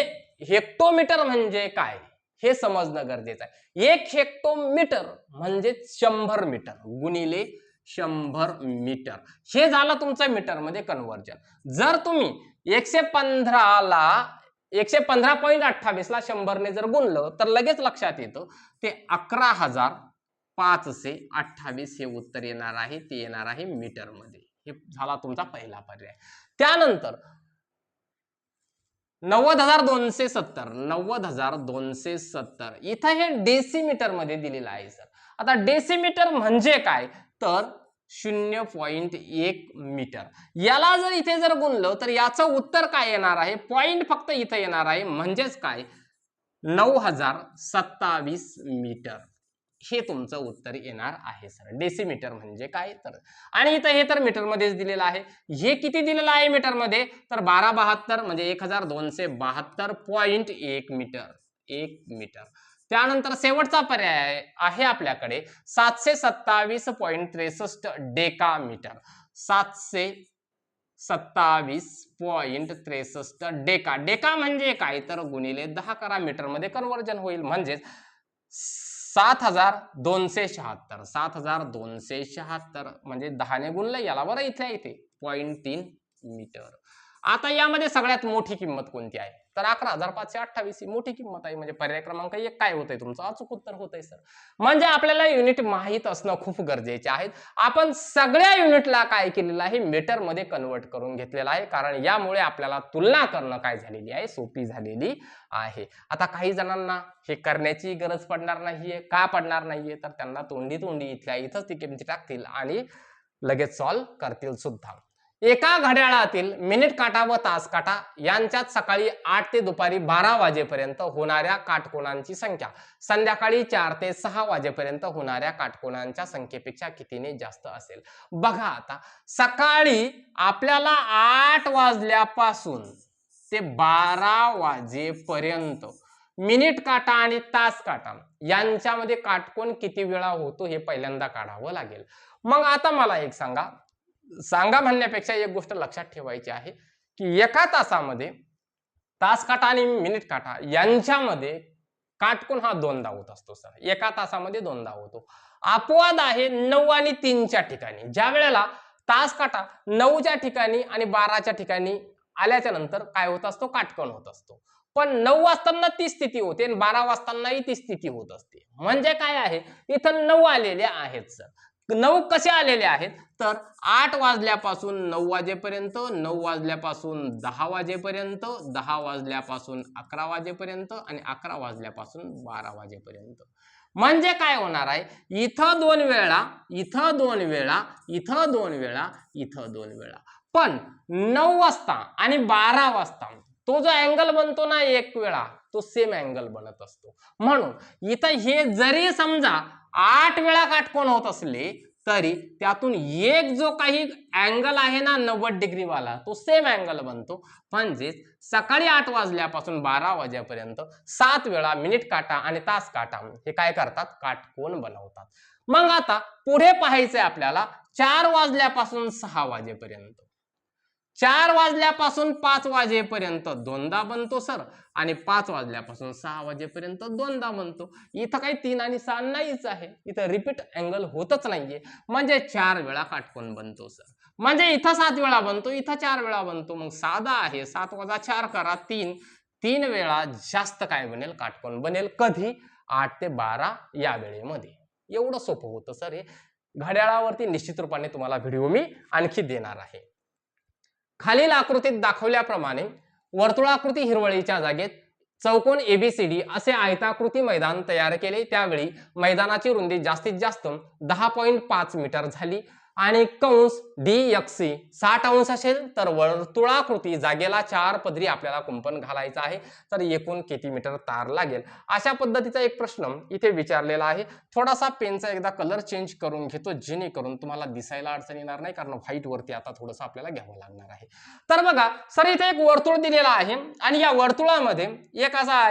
हेक्टोमीटर म्हणजे काय हे समजणं गरजेचं आहे. 1 हेक्टोमीटर म्हणजे 100 मीटर गुणिले 100 मीटर, हे झालं तुमचं मीटर मध्ये कन्व्हर्जन. जर तुम्ही 115.28 ला 100 ने जर गुणलं तर लगेच लक्षात येतं ते 11,528 हे उत्तर येणार आहे, ते येणार आहे मीटर मध्ये. हे झाला तुमचा पहिला पर्याय. त्यानंतर 90,270 इथं हे डेसिमीटर मध्ये दिलेलं आहे सर. आता डेसिमीटर म्हणजे काय, तर 0.1 मीटर. याला जर इथे जर गुणलं तर याचं उत्तर काय येणार आहे, पॉइंट फक्त इथे येणार आहे, म्हणजेच काय 9,027 मीटर. हे तुमचं उत्तर येणार आहे सर. डेसिमीटर म्हणजे काय तर, आणि इथं हे तर मीटर मध्येच दिलेलं आहे. हे किती दिलेलं आहे मीटर मध्ये, तर 1272 म्हणजे 1272.1 मीटर, 1 मीटर. त्यानंतर शेवटचा पर्याय आहे आपल्याकडे 727.63 डेकामीटर. 727.63 डेका. डेका म्हणजे काय, तर गुणिले 10 करा, मीटर मध्ये कन्व्हर्जन होईल. म्हणजे 7,276. 7,276 म्हणजे 10 ने गुणलं याला, बरं इथे 0.3 मीटर. आता यामध्ये सगळ्यात मोठी किंमत कोणती आहे, तर 11,528 ही मोठी किंमत आहे. म्हणजे पर्याय क्रमांक 1 काय होतंय, तुमचं अचूक उत्तर होतंय सर. म्हणजे आपल्याला युनिट माहित असणं खूप गरजेचे आहे. आपण सगळ्या युनिटला काय केलेलं आहे, मीटर मध्ये कन्वर्ट करून घेतलेलं आहे, कारण यामुळे आपल्याला तुलना करणं काय झालेली आहे, सोपी झालेली आहे. आता काही जणांना हे करण्याची गरज पडणार नाहीये. का पडणार नाहीये, तर त्यांना तोंडी तोंडी इथल्या इथंच ती किमती टाकतील आणि लगेच सॉल्व्ह करतील सुद्धा. एका घड्याळातील मिनिट काटा व तास काटा यांच्यात सकाळी 8 ते दुपारी 12 वाजेपर्यंत होणाऱ्या काटकोनांची संख्या संध्याकाळी 4 ते 6 वाजेपर्यंत होणाऱ्या काटकोनांच्या संख्येपेक्षा कितीने जास्त असेल. बघा, आता सकाळी आपल्याला 8 वाजल्यापासून ते 12 वाजेपर्यंत मिनिट काटा आणि तास काटा यांच्यामध्ये काटकोन किती वेळा होतो हे पहिल्यांदा काढावं लागेल. मग आता मला एक सांगा म्हणण्यापेक्षा एक गोष्ट लक्षात ठेवायची आहे की एका तासामध्ये तास काटा आणि मिनिट काटा यांच्यामध्ये काटकोन हा 2दा होत असतो सर. एका तासामध्ये 2दा होतो. अपवाद आहे 9 आणि 3च्या ठिकाणी. ज्या वेळेला तास काटा 9च्या ठिकाणी आणि 12च्या ठिकाणी आल्याच्या नंतर काय होत असतो, काटकोन होत असतो. पण 9 वाजताना ती स्थिती होते आणि 12 वाजतानाही ती स्थिती होत असते. म्हणजे काय आहे, इथं 9 आलेले आहेत सर. 9 कसे आलेले आहेत, तर 8 वाजल्यापासून 9 वाजेपर्यंत, 9 वाजल्यापासून 10 वाजेपर्यंत, 10 वाजल्यापासून 11 वाजेपर्यंत आणि 11 वाजल्यापासून 12 वाजेपर्यंत. म्हणजे काय होणार आहे, इथं 2 वेळा, इथं 2 वेळा, इथं 2 वेळा, इथं 2 वेळा. पण 9 वाजता आणि 12 वाजता तो जो अँगल बनतो ना एक वेळा, तो सेम अँगल बनत असतो. म्हणून इथं हे जरी समजा 8 वेळा काटकोन होत असले तरी त्यातून एक जो काही अँगल आहे ना 90 डिग्री वाला, तो सेम अँगल बनतो. म्हणजेच सकाळी 8 वाजल्यापासून 12 वाजेपर्यंत 7 वेळा मिनिट काटा आणि तास काटा हे काय करतात, काटकोन बनवतात. मग आता पुढे पाहायचंय आपल्याला 4 वाजल्यापासून 6 वाजेपर्यंत. 4 वाजल्यापासून 5 वाजेपर्यंत दोनदा बनतो सर, आणि 5 वाजल्यापासून 6 वाजेपर्यंत दोनदा बनतो. इथं काही 3 आणि 6 नाहीच आहे, इथं रिपीट अँगल होतच नाहीये, म्हणजे 4 वेळा काटकोन बनतो सर. म्हणजे इथं 7 वेळा बनतो, इथं 4 वेळा बनतो. मग साधा आहे, 7 वजा 4 करा 3, 3 वेळा जास्त काय बनेल, काटकोन बनेल. कधी? 8 ते 12 या वेळेमध्ये. एवढं सोपं होतं सर हे. घड्याळावरती निश्चित रूपाने तुम्हाला व्हिडिओ मी आणखी देणार आहे. खालील आकृतीत दाखवल्याप्रमाणे वर्तुळाकृती हिरवळीच्या जागेत चौकोन एबीसीडी असे आयताकृती मैदान तयार केले. त्यावेळी मैदानाची रुंदी जास्तीत जास्त 10.5 मीटर झाली आणि कंस DXC 60 अंश असेल तर वर्तुळाकृती जागेला 4 पदरी आपल्याला कुंपण घालायचं आहे, तर एकूण किती मीटर तार लागेल. अशा पद्धतीचा एक प्रश्न इथे विचारलेला आहे. थोडासा पेनचा एकदा कलर चेंज करून घेतो, जेणेकरून तुम्हाला दिसायला अडचण येणार नाही, कारण व्हाईट वरती आता थोडंसं आपल्याला घ्यावं लागणार आहे. तर बघा सर, इथे एक वर्तुळ दिलेला आहे आणि या वर्तुळामध्ये एक असा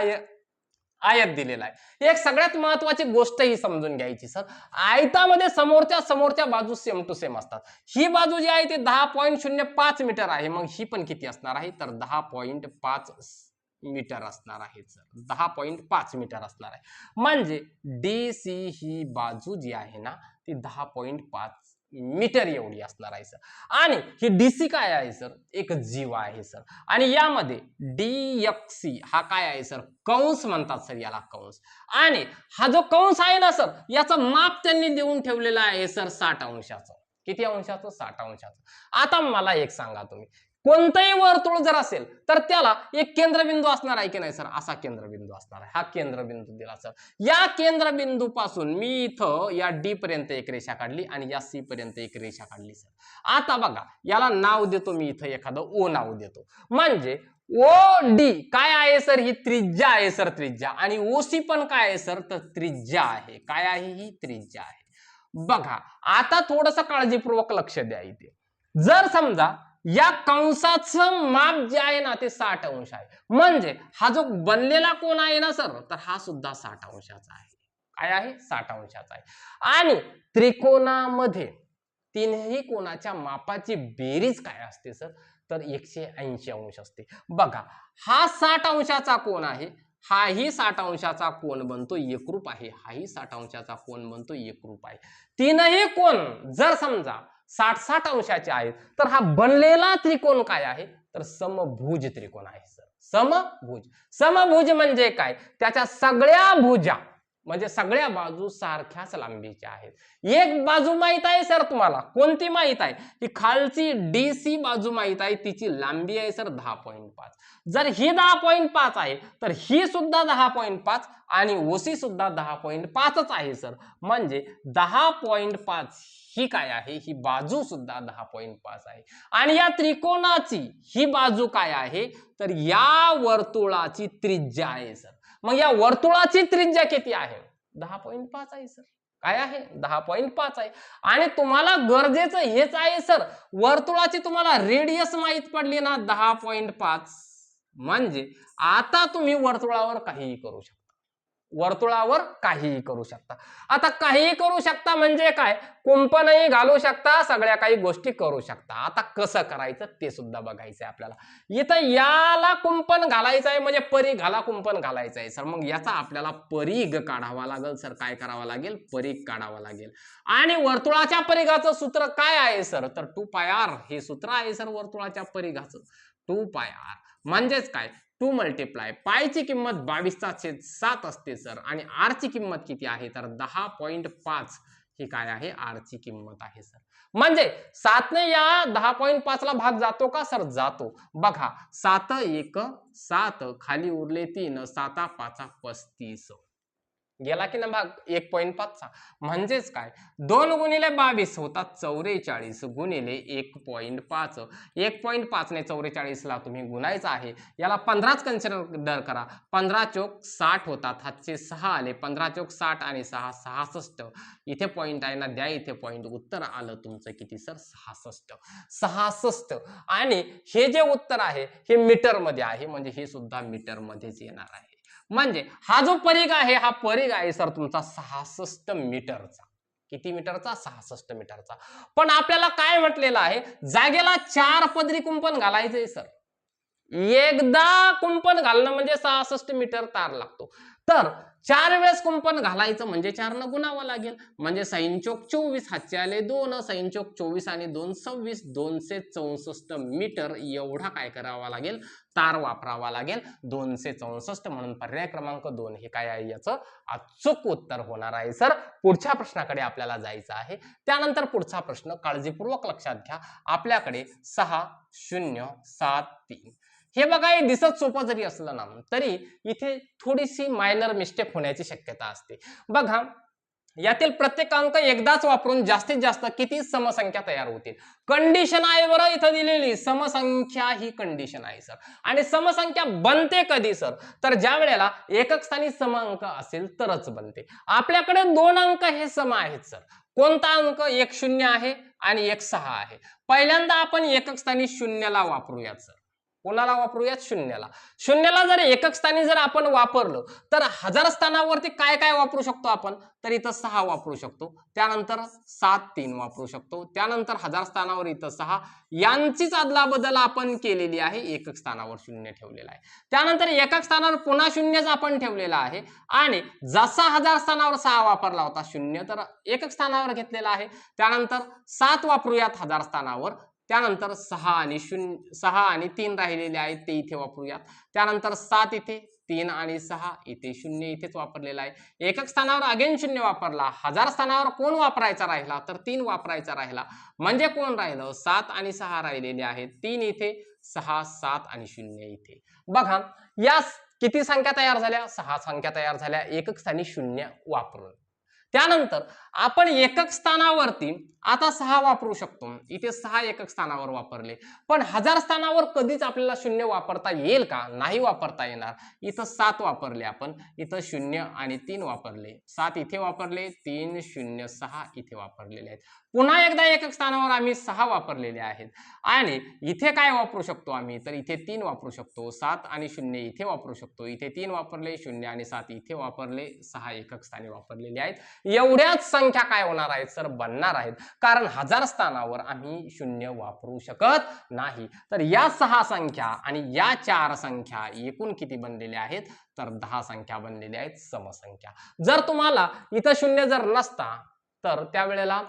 आयत दिलेला आहे. एक सगळ्यात महत्वाची गोष्ट ही समजून घ्यायची सर, आयतामध्ये समोरच्या बाजू सेम टू सेम असतात. ही बाजू जी आहे ती 10.05 मीटर आहे, मग ही पण किती असणार आहे, तर 10.5 मीटर असणार आहे सर, 10.5 मीटर असणार आहे. म्हणजे DC ही बाजू जी आहे ना ती 10.5 मीटर एवढी असणार आहे सर. आणि ही DC काय आहे सर, एक जीवा आहे सर. आणि यामध्ये DXC हा काय आहे सर, कंस म्हणतात सर याला, कंस. आणि हा जो कंस आहे ना सर, याचं माप त्यांनी देऊन ठेवलेलं आहे सर 60 अंशाचं. किती अंशाचं, 60 अंशाचं. आता मला एक सांगा तुम्ही, कोणतंही वर्तुळ जर असेल तर त्याला एक केंद्रबिंदू असणार आहे की नाही सर, असा केंद्रबिंदू असणार आहे. हा केंद्रबिंदू दिला सर. या केंद्रबिंदू पासून मी इथं या D पर्यंत एक रेषा काढली आणि या C पर्यंत एक रेषा काढली सर. आता बघा याला नाव देतो मी, इथं एखादं O नाव देतो. म्हणजे OD काय आहे सर, ही त्रिज्या आहे सर, त्रिज्या. आणि OC पण काय आहे सर, तर त्रिज्या आहे. काय आहे, ही त्रिज्या आहे. बघा आता थोडंसं काळजीपूर्वक लक्ष द्या इथे. जर समजा या कंसाचं माप जे आहे ना ते 60 अंश आहे, म्हणजे हा जो बनलेला कोण आहे ना सर, तर हा सुद्धा 60 अंशाचा आहे. काय आहे, 60 अंशाचा आहे. आणि त्रिकोणामध्ये तीनही कोणाच्या मापाची बेरीज काय असते सर, तर 180 अंश असते. बघा हा 60 अंशाचा कोण आहे, हाही 60 अंशाचा कोण बनतो, एकरूप आहे. हाही 60 अंशाचा कोण बनतो, एकरूप आहे. तीनही कोण जर समजा 60-60 अंशाचे आहेत, तर हा बनलेला त्रिकोण काय आहे, तर समभुज त्रिकोण आहे सर. समभुज. समभुज म्हणजे काय, त्याच्या सगळ्या भुजा म्हणजे सगळ्या बाजू सारख्याच लांबीच्या आहेत. एक बाजू माहित आहे सर तुम्हाला, कोणती माहित आहे, ही खालची DC बाजू माहित आहे, तिची लांबी आहे सर 10.5. जर ही 10.5 आहे तर ही सुद्धा 10.5 आणि OC सुद्धा 10.5च आहे सर. म्हणजे 10.5 ही काय आहे, ही बाजू सुद्धा 10.5 आहे. आणि या त्रिकोणाची ही बाजू काय आहे, तर या वर्तुळाची त्रिज्या आहे सर. मग या वर्तुळाची त्रिज्या किती आहे, 10.5 आहे सर. काय आहे, 10.5 आहे. आणि तुम्हाला गरजेचं हेच आहे सर, वर्तुळाची तुम्हाला रेडियस माहित पडली ना 10.5, म्हणजे आता तुम्ही वर्तुळावर काहीही करू शकता. वर्तुळावर काहीही करू शकता. आता काहीही करू शकता म्हणजे काय, कुंपणही घालू शकता, सगळ्या काही गोष्टी करू शकता. आता कसं करायचं ते सुद्धा बघायचंय आपल्याला. इथं याला कुंपण घालायचं आहे म्हणजे परीघ घाला कुंपण घालायचं आहे सर. मग याचा आपल्याला परीघ काढावा लागेल सर. काय करावं लागेल, परीघ काढावा लागेल. आणि वर्तुळाच्या परिघाचं सूत्र काय आहे सर, तर 2πr हे सूत्र आहे सर वर्तुळाच्या परिघाचं. 2πr म्हणजेच काय, 2 मल्टिप्लाय पायची किंमत 22/7 असते सर. आणि आर ची किंमत किती आहे, तर 10.5 ही काय आहे, आर ची किंमत आहे सर. म्हणजे 7 ने या 10.5 ला भाग जातो का सर, जातो. बघा 7 1 7, खाली उरले 3, 7 5 35 गेला की ना भाग 1.5 चा. म्हणजेच काय, 2 गुणिले 22 होतात 44 गुणिले 1.5. 1.5 ने 44 ला तुम्ही गुणायचं आहे. याला 15च कन्सिडर करा. 15 चोक 60 होतात, हातचे 6 आले. 15 चोक 60 आणि 6 66. इथे पॉइंट आहे ना, द्या इथे पॉइंट. उत्तर आलं तुमचं किती सर, 66. 66. आणि हे जे उत्तर आहे हे मीटर मध्ये आहे, म्हणजे हे सुद्धा मीटर मध्येच येणार आहे. म्हणजे हा जो परीघ आहे, हा परीघ आहे सर तुमचा 66 मीटरचा. किती मीटरचा? 66 मीटरचा. पण आपल्याला काय म्हटलेलं आहे, जागेला 4 पदरी कुंपण घालायचंय सर. एकदा कुंपण घालणं म्हणजे 66 मीटर तार लागतो. तर 4 वेळेस कुंपण घालायचं म्हणजे 4 न गुणावं लागेल. म्हणजे 6 चोक 24, हातचे आले 2, 6 चोक 24 आणि 2 26, 264 मीटर एवढा काय करावा लागेल, तार वापरावा लागेल. 264 म्हणून पर्याय क्रमांक 2 हे काय आहे, याचं अचूक उत्तर होणार आहे सर. पुढच्या प्रश्नाकडे आपल्याला जायचं आहे. त्यानंतर पुढचा प्रश्न काळजीपूर्वक लक्षात घ्या. आपल्याकडे 6 0 7 3 हे बघा, हे दिसत सोपं जरी असलं ना तरी इथे थोडीशी मायनर मिस्टेक होण्याची शक्यता असते. बघा, यातील प्रत्येक अंक एकदाच वापरून जास्तीत जास्त किती समसंख्या तयार होतील? कंडिशन आहे बरं इथं दिलेली, समसंख्या ही कंडिशन आहे सर. आणि समसंख्या बनते कधी सर? तर ज्या वेळेला एकक स्थानी सम अंक असेल तरच बनते. आपल्याकडे 2 अंक हे सम आहेत सर. कोणता अंक? एक 0 आहे आणि एक 6 आहे. पहिल्यांदा आपण एकक स्थानी 0ला वापरूयात सर. कोणाला वापरूयात? 0ला. 0ला जर एकक स्थानी जर आपण वापरलं तर हजार स्थानावरती काय काय वापरू शकतो आपण? तर इथं 6 वापरू शकतो. त्यानंतर 7 3 वापरू शकतो. त्यानंतर हजार स्थानावर इथं 6. यांचीच अदलाबदल आपण केलेली आहे. एकक स्थानावर 0 ठेवलेला आहे. त्यानंतर एकक स्थानावर पुन्हा 0च आपण ठेवलेला आहे. आणि जसा हजार स्थानावर 6 वापरला होता 0, तर एकक स्थानावर घेतलेला आहे. त्यानंतर 7 वापरूयात हजार स्थानावर. त्यानंतर 6 आणि 3 राहिलेले आहेत ते इथे वापरूयात. त्यानंतर 7 इथे, 3 आणि 6 इथे, 0 इथेच वापरलेला आहे. एकक स्थानावर अगेन 0 वापरला. हजार स्थानावर कोण वापरायचा राहिला? तर 3 वापरायचा राहिला. म्हणजे कोण राहिलं? 7 आणि 6 राहिलेले आहेत. 3 इथे, 6 7 आणि 0 इथे. बघा, या किती संख्या तयार झाल्या? 6 संख्या तयार झाल्या एकक स्थानी 0 वापरून. त्यानंतर आपण एकक स्थानावरती आता 6 वापरू शकतो. इथे 6 एकक स्थानावर वापरले. पण हजार स्थानावर कधीच आपल्याला 0 वापरता येईल का? नाही वापरता येणार. इथं 7 वापरले आपण. इथं 0 आणि 3 वापरले. 7 इथे वापरले, 3 0 6 इथे वापरलेले आहेत. पुन्हा एकदा एकक स्थानावर आम्ही 6 वापरलेले आहेत. आणि इथे काय वापरू शकतो आम्ही? तर इथे 3 वापरू शकतो. 7 आणि 0 इथे वापरू शकतो. इथे 3 वापरले, 0 आणि 7 इथे वापरले, 6 एकक स्थानी वापरलेले आहेत. एवढ्याच संख्या काय होणार आहेत सर? बनणार आहेत. कारण हजार स्थानावर आम्ही 0 वापरू शकत नाही. तर या 6 संख्या आणि या 4 संख्या एकूण किती बनलेल्या आहेत? तर 10 संख्या बनलेल्या आहेत, समसंख्या. जर तुम्हाला इथं 0 जर नसता तर त्यावेळेला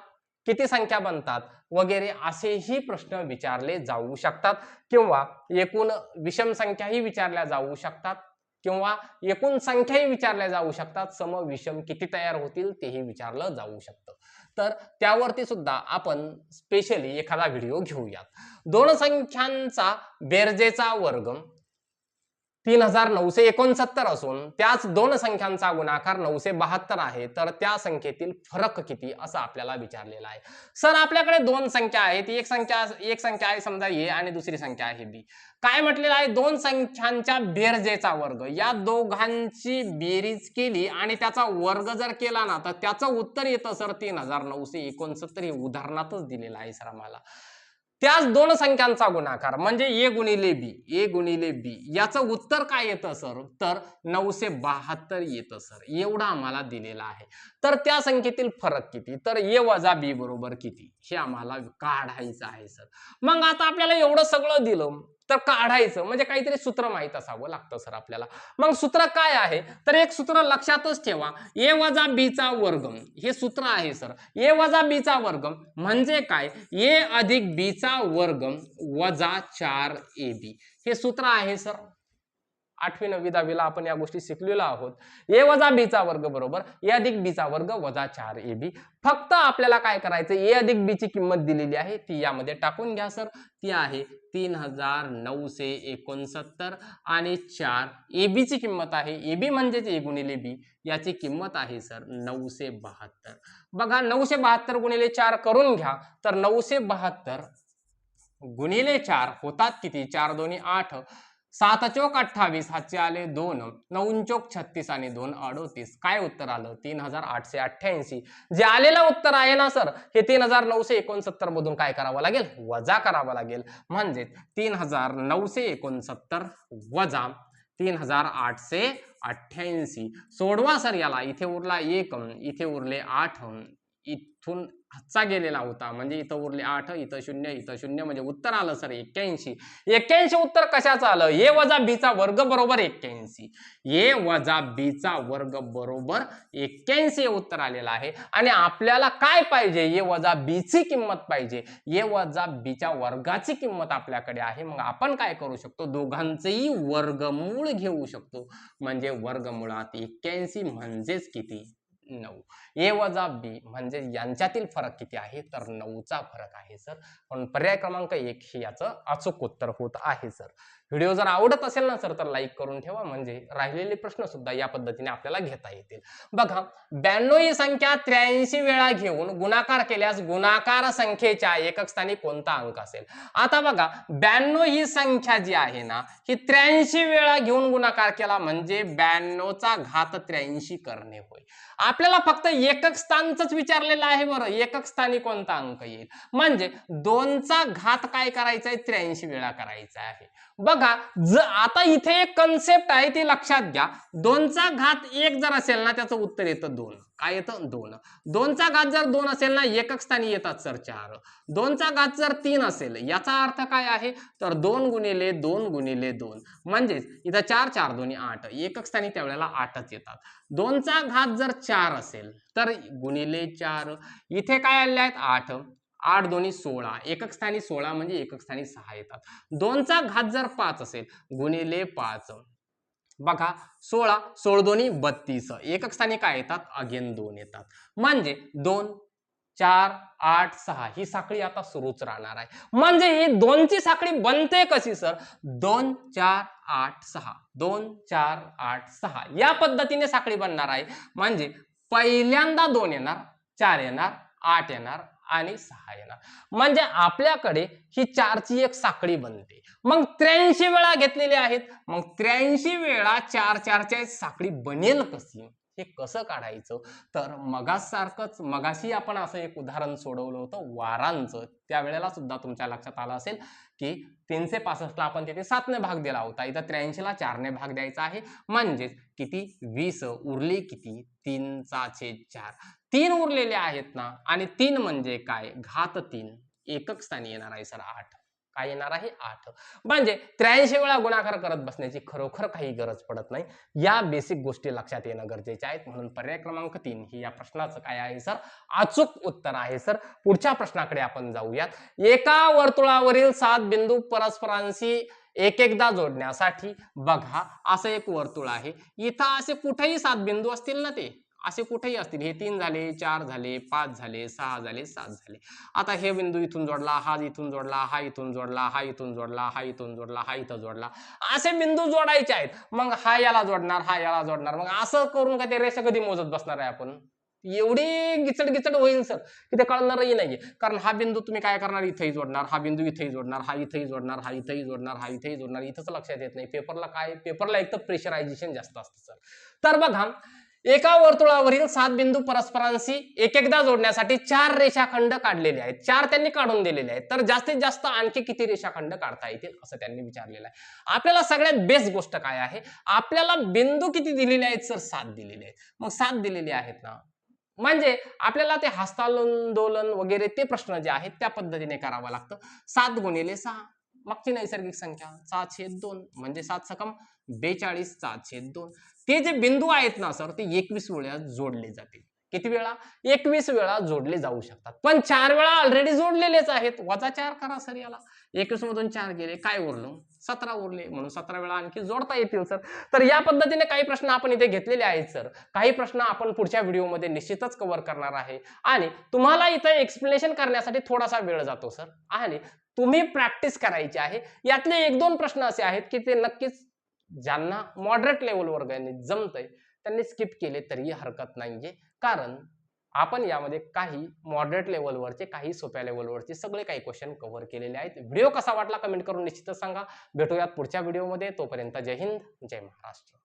किती संख्या बनतात वगैरे असेही प्रश्न विचारले जाऊ शकतात. किंवा एकूण विषम संख्याही विचारल्या जाऊ शकतात. किंवा एकूण संख्याही विचारल्या जाऊ शकतात. सम विषम किती तयार होतील तेही विचारलं जाऊ शकतं. तर त्यावरती सुद्धा आपण स्पेशली एखादा व्हिडिओ घेऊयात. दोन संख्यांचा बेरजेचा वर्ग 3969 असून त्याच दोन संख्यांचा गुणाकार 972 आहे, तर त्या संख्येतील फरक किती असं आपल्याला विचारलेलं आहे. सर, आपल्याकडे दोन संख्या आहेत. एक संख्या आहे समजा ए आणि दुसरी संख्या आहे बी. काय म्हटलेलं आहे? दोन संख्यांच्या बेरजेचा वर्ग. या दोघांची बेरीज केली आणि त्याचा वर्ग जर केला ना तर त्याचं उत्तर येतं सर 3969. हे उदाहरणातच दिलेलं आहे सर आम्हाला. त्याच दोन संख्यांचा गुणाकार म्हणजे ए गुणिले बी याचं उत्तर काय येतं सर? तर 972 येतं सर. एवढा आम्हाला दिलेला आहे. तर त्या संख्येतील फरक किती? तर ए वजा बी बरोबर किती हे आम्हाला काढायचं आहे सर. मग आता आपल्याला एवढं सगळं दिलं तर काढायचं म्हणजे काहीतरी सूत्र माहित असावं लागतं सर आपल्याला. मग सूत्र काय आहे? तर एक सूत्र लक्षातच ठेवा. ए वजा बी चा वर्ग हे सूत्र आहे सर. ए वजा बी चा वर्ग म्हणजे काय? ए अधिक बी चा वर्ग वजा 4ab हे सूत्र आहे सर. 8वी 9वी 10वी ला आपण या गोष्टी शिकलेलो आहोत. ए वजा बी चा वर्ग बरोबर ए अधिक बी चा वर्ग वजा 4ab. फक्त आपल्याला काय करायचं? ए अधिक बी ची किंमत दिलेली आहे ती यामध्ये टाकून घ्या सर. ती आहे 3969 आणि 4 ab ची किंमत आहे. ab म्हणजेच ए गुणिले बी याची किंमत आहे सर 972. बघा 972 गुणिले 4 करून घ्या तर 972 गुणिले 4 होतात किती? 4 दोन्ही 8, 7 चोक 28, हातचे आले 2, 9 चोक 36 आणि 2 38. काय उत्तर आलं? 3888. जे आलेलं उत्तर आहे ना सर हे 3969 मधून काय करावं लागेल? वजा करावं लागेल. म्हणजे 3969 वजा 3888. सोडवा सर याला. इथे उरला 1, इथे उरले 8, इथून हातचा गेलेला होता, म्हणजे इथं उरले 8, इथं 0, इथं 0, म्हणजे उत्तर आलं सर 81. 81 उत्तर कशाचं आलं? a वजा b चा वर्ग बरोबर 81. a वजा b चा वर्ग बरोबर 81 हे उत्तर आलेलं आहे. आणि आपल्याला काय पाहिजे? a वजा b ची किंमत पाहिजे. a वजा b च्या वर्गाची किंमत आपल्याकडे आहे. मग आपण काय करू शकतो? दोघांचेही वर्गमूळ घेऊ शकतो. म्हणजे वर्गमुळात 81 म्हणजेच किती? 9. a वजा b म्हणजे यांच्यातील फरक किती आहे? तर 9 चा फरक आहे सर. पण पर्याय क्रमांक 1 हे याचं अचूक उत्तर होत आहे सर. व्हिडिओ जर आवडत असेल ना सर तर लाईक करून ठेवा, म्हणजे राहिलेले प्रश्न सुद्धा या पद्धतीने आपल्याला घेता येतील. बघा, 92 ही संख्या 83 वेळा घेऊन गुणाकार केल्यास गुणाकार संख्येच्या एकक स्थानी कोणता अंक असेल? आता बघा, 92 ही संख्या जी आहे ना, ही 83 वेळा घेऊन गुणाकार केला म्हणजे 92 चा घात 83 करणे होय. आपल्याला फक्त एकक स्थानच विचारलेलं आहे बरं, एकक स्थानी कोणता अंक येईल. म्हणजे 2 चा घात काय करायचा आहे? 83 वेळा करायचा आहे. बघा, आता इथे एक कन्सेप्ट आहे ती लक्षात घ्या. 2 चा घात 1 जर असेल ना, त्याचं उत्तर येतं 2. काय येतं? 2. 2 चा घात जर 2 असेल ना, एकक स्थानी येतात सर 4. 2 चा घात जर 3 असेल, याचा अर्थ काय आहे? तर 2 गुणिले 2 गुणिले 2, म्हणजेच इथं 4 4 दोन्ही 8, एकक स्थानी त्यावेळेला 8च येतात. 2 चा घात जर 4 असेल तर गुणिले 4, इथे काय आले आहेत? 8. 8 दोन्ही 16, एकक स्थानी 16 म्हणजे एकक स्थानी 6 येतात. 2 चा घात जर 5 असेल गुणिले 5, बघा 16 16 दोन्ही 32, एकक स्थानी काय येतात? अगेन 2 येतात. म्हणजे 2 4 8 6 ही साखळी आता सुरूच राहणार आहे. म्हणजे ही 2 ची साखळी बनते कशी सर? 2 4 8 6, 2 4 8 6 या पद्धतीने साखळी बनणार आहे. म्हणजे पहिल्यांदा 2 येणार, 4 येणार, 8 येणार आणि 6 येणार. म्हणजे आपल्याकडे ही 4 ची एक साखळी बनते. मग 83 वेळा घेतलेली आहेत. मग 83 वेळा 4 4 ची साखळी बनेल कशी? हे कसं काढायचं? तर मगासारखंच, मगाशी आपण असं एक उदाहरण सोडवलं होतं वारांचं. त्यावेळेला सुद्धा तुमच्या लक्षात आलं असेल की 365 ला आपण तिथे 7 ने भाग दिला होता. इथं 83 ला 4 ने भाग द्यायचा आहे. म्हणजे किती? 20. उरले किती? 3 चा छेद 4. 3 उरलेले आहेत ना, आणि 3 म्हणजे काय? घात 3. एकक स्थानी येणार आहे सर 8. काय येणार आहे? 8. म्हणजे 83 वेळा गुणाकार करत बसण्याची खरोखर काही गरज पडत नाही. या बेसिक गोष्टी लक्षात येणं गरजेचे आहेत. म्हणून पर्याय क्रमांक 3 ही या प्रश्नाचं काय आहे सर? अचूक उत्तर आहे सर. पुढच्या प्रश्नाकडे आपण जाऊयात. एका वर्तुळावरील 7 बिंदू परस्परांशी एक एकदा जोडण्यासाठी बघा, असं एक वर्तुळ आहे. इथं असे कुठेही 7 बिंदू असतील ना, ते असे कुठेही असतील. हे 3 झाले, 4 झाले, 5 झाले, 6 झाले, 7 झाले. आता हे बिंदू इथून जोडला, हा इथून जोडला, हा इथून जोडला, हा इथून जोडला, हा इथून जोडला, हा इथं जोडला, असे बिंदू जोडायचे आहेत. मग हा याला जोडणार, हा याला जोडणार. मग असं करून का ते रेषा कधी मोजत बसणार आहे आपण? एवढी गिचड गिचड होईल सर की ते कळणारही नाहीये. कारण हा बिंदू तुम्ही काय करणार? इथेही जोडणार, हा बिंदू इथेही जोडणार, हा इथेही जोडणार, हा इथेही जोडणार, हा इथेही जोडणार. इथंच लक्षात येत नाही. पेपरला काय? पेपरला एक तर प्रेशरायझेशन जास्त असतं सर. तर बघा, एका वर्तुळावरील 7 बिंदू परस्परांशी एक एकदा जोडण्यासाठी 4 रेषाखंड काढलेले आहेत. 4 त्यांनी काढून दिलेले आहेत. तर जास्तीत जास्त आणखी किती रेषाखंड काढता येतील असं त्यांनी विचारलेलं आहे. आपल्याला सगळ्यात बेस्ट गोष्ट काय आहे? आपल्याला बिंदू किती दिलेले आहेत सर? 7 दिलेले आहेत. मग 7 दिलेले आहेत ना, म्हणजे आपल्याला ते हस्तांदोलन वगैरे ते प्रश्न जे आहेत त्या पद्धतीने करावं लागतं. 7 गुणिले 6 मागची नैसर्गिक संख्या 6/2 म्हणजे 7 सकम 42 6/2. ते जे बिंदू आहेत ना सर, ते 21 वेळा जोडले जातील. किती वेळा? 21 वेळा जोडले जाऊ शकतात. पण 4 वेळा ऑलरेडी जोडलेलेच आहेत. वजा 4 करा सर याला. 21 मधून 4 गेले, काय उरलं? 17 उरले. म्हणून 17 वेळा आणखी जोडता येतील सर. तर या पद्धतीने काही प्रश्न आपण इथे घेतलेले आहेत सर. काही प्रश्न आपण पुढच्या व्हिडिओमध्ये निश्चितच कव्हर करणार आहे. आणि तुम्हाला इथे एक्सप्लेनेशन करण्यासाठी थोडासा वेळ जातो सर. आणि तुम्ही प्रॅक्टिस करायची आहे. यातले 1-2 प्रश्न असे आहेत की ते नक्कीच ज्यांना मॉडरेट लेवलवर जमतंय त्यांनी स्किप केले तरी हरकत नाहीये. कारण आपण यामध्ये काही मॉडरेट लेवलवरचे, काही सोप्या लेवलवरचे सगळे काही क्वेश्चन कव्हर केलेले आहेत. व्हिडिओ कसा वाटला कमेंट करून निश्चितच सांगा. भेटूयात पुढच्या व्हिडिओमध्ये. तोपर्यंत जय हिंद, जय महाराष्ट्र.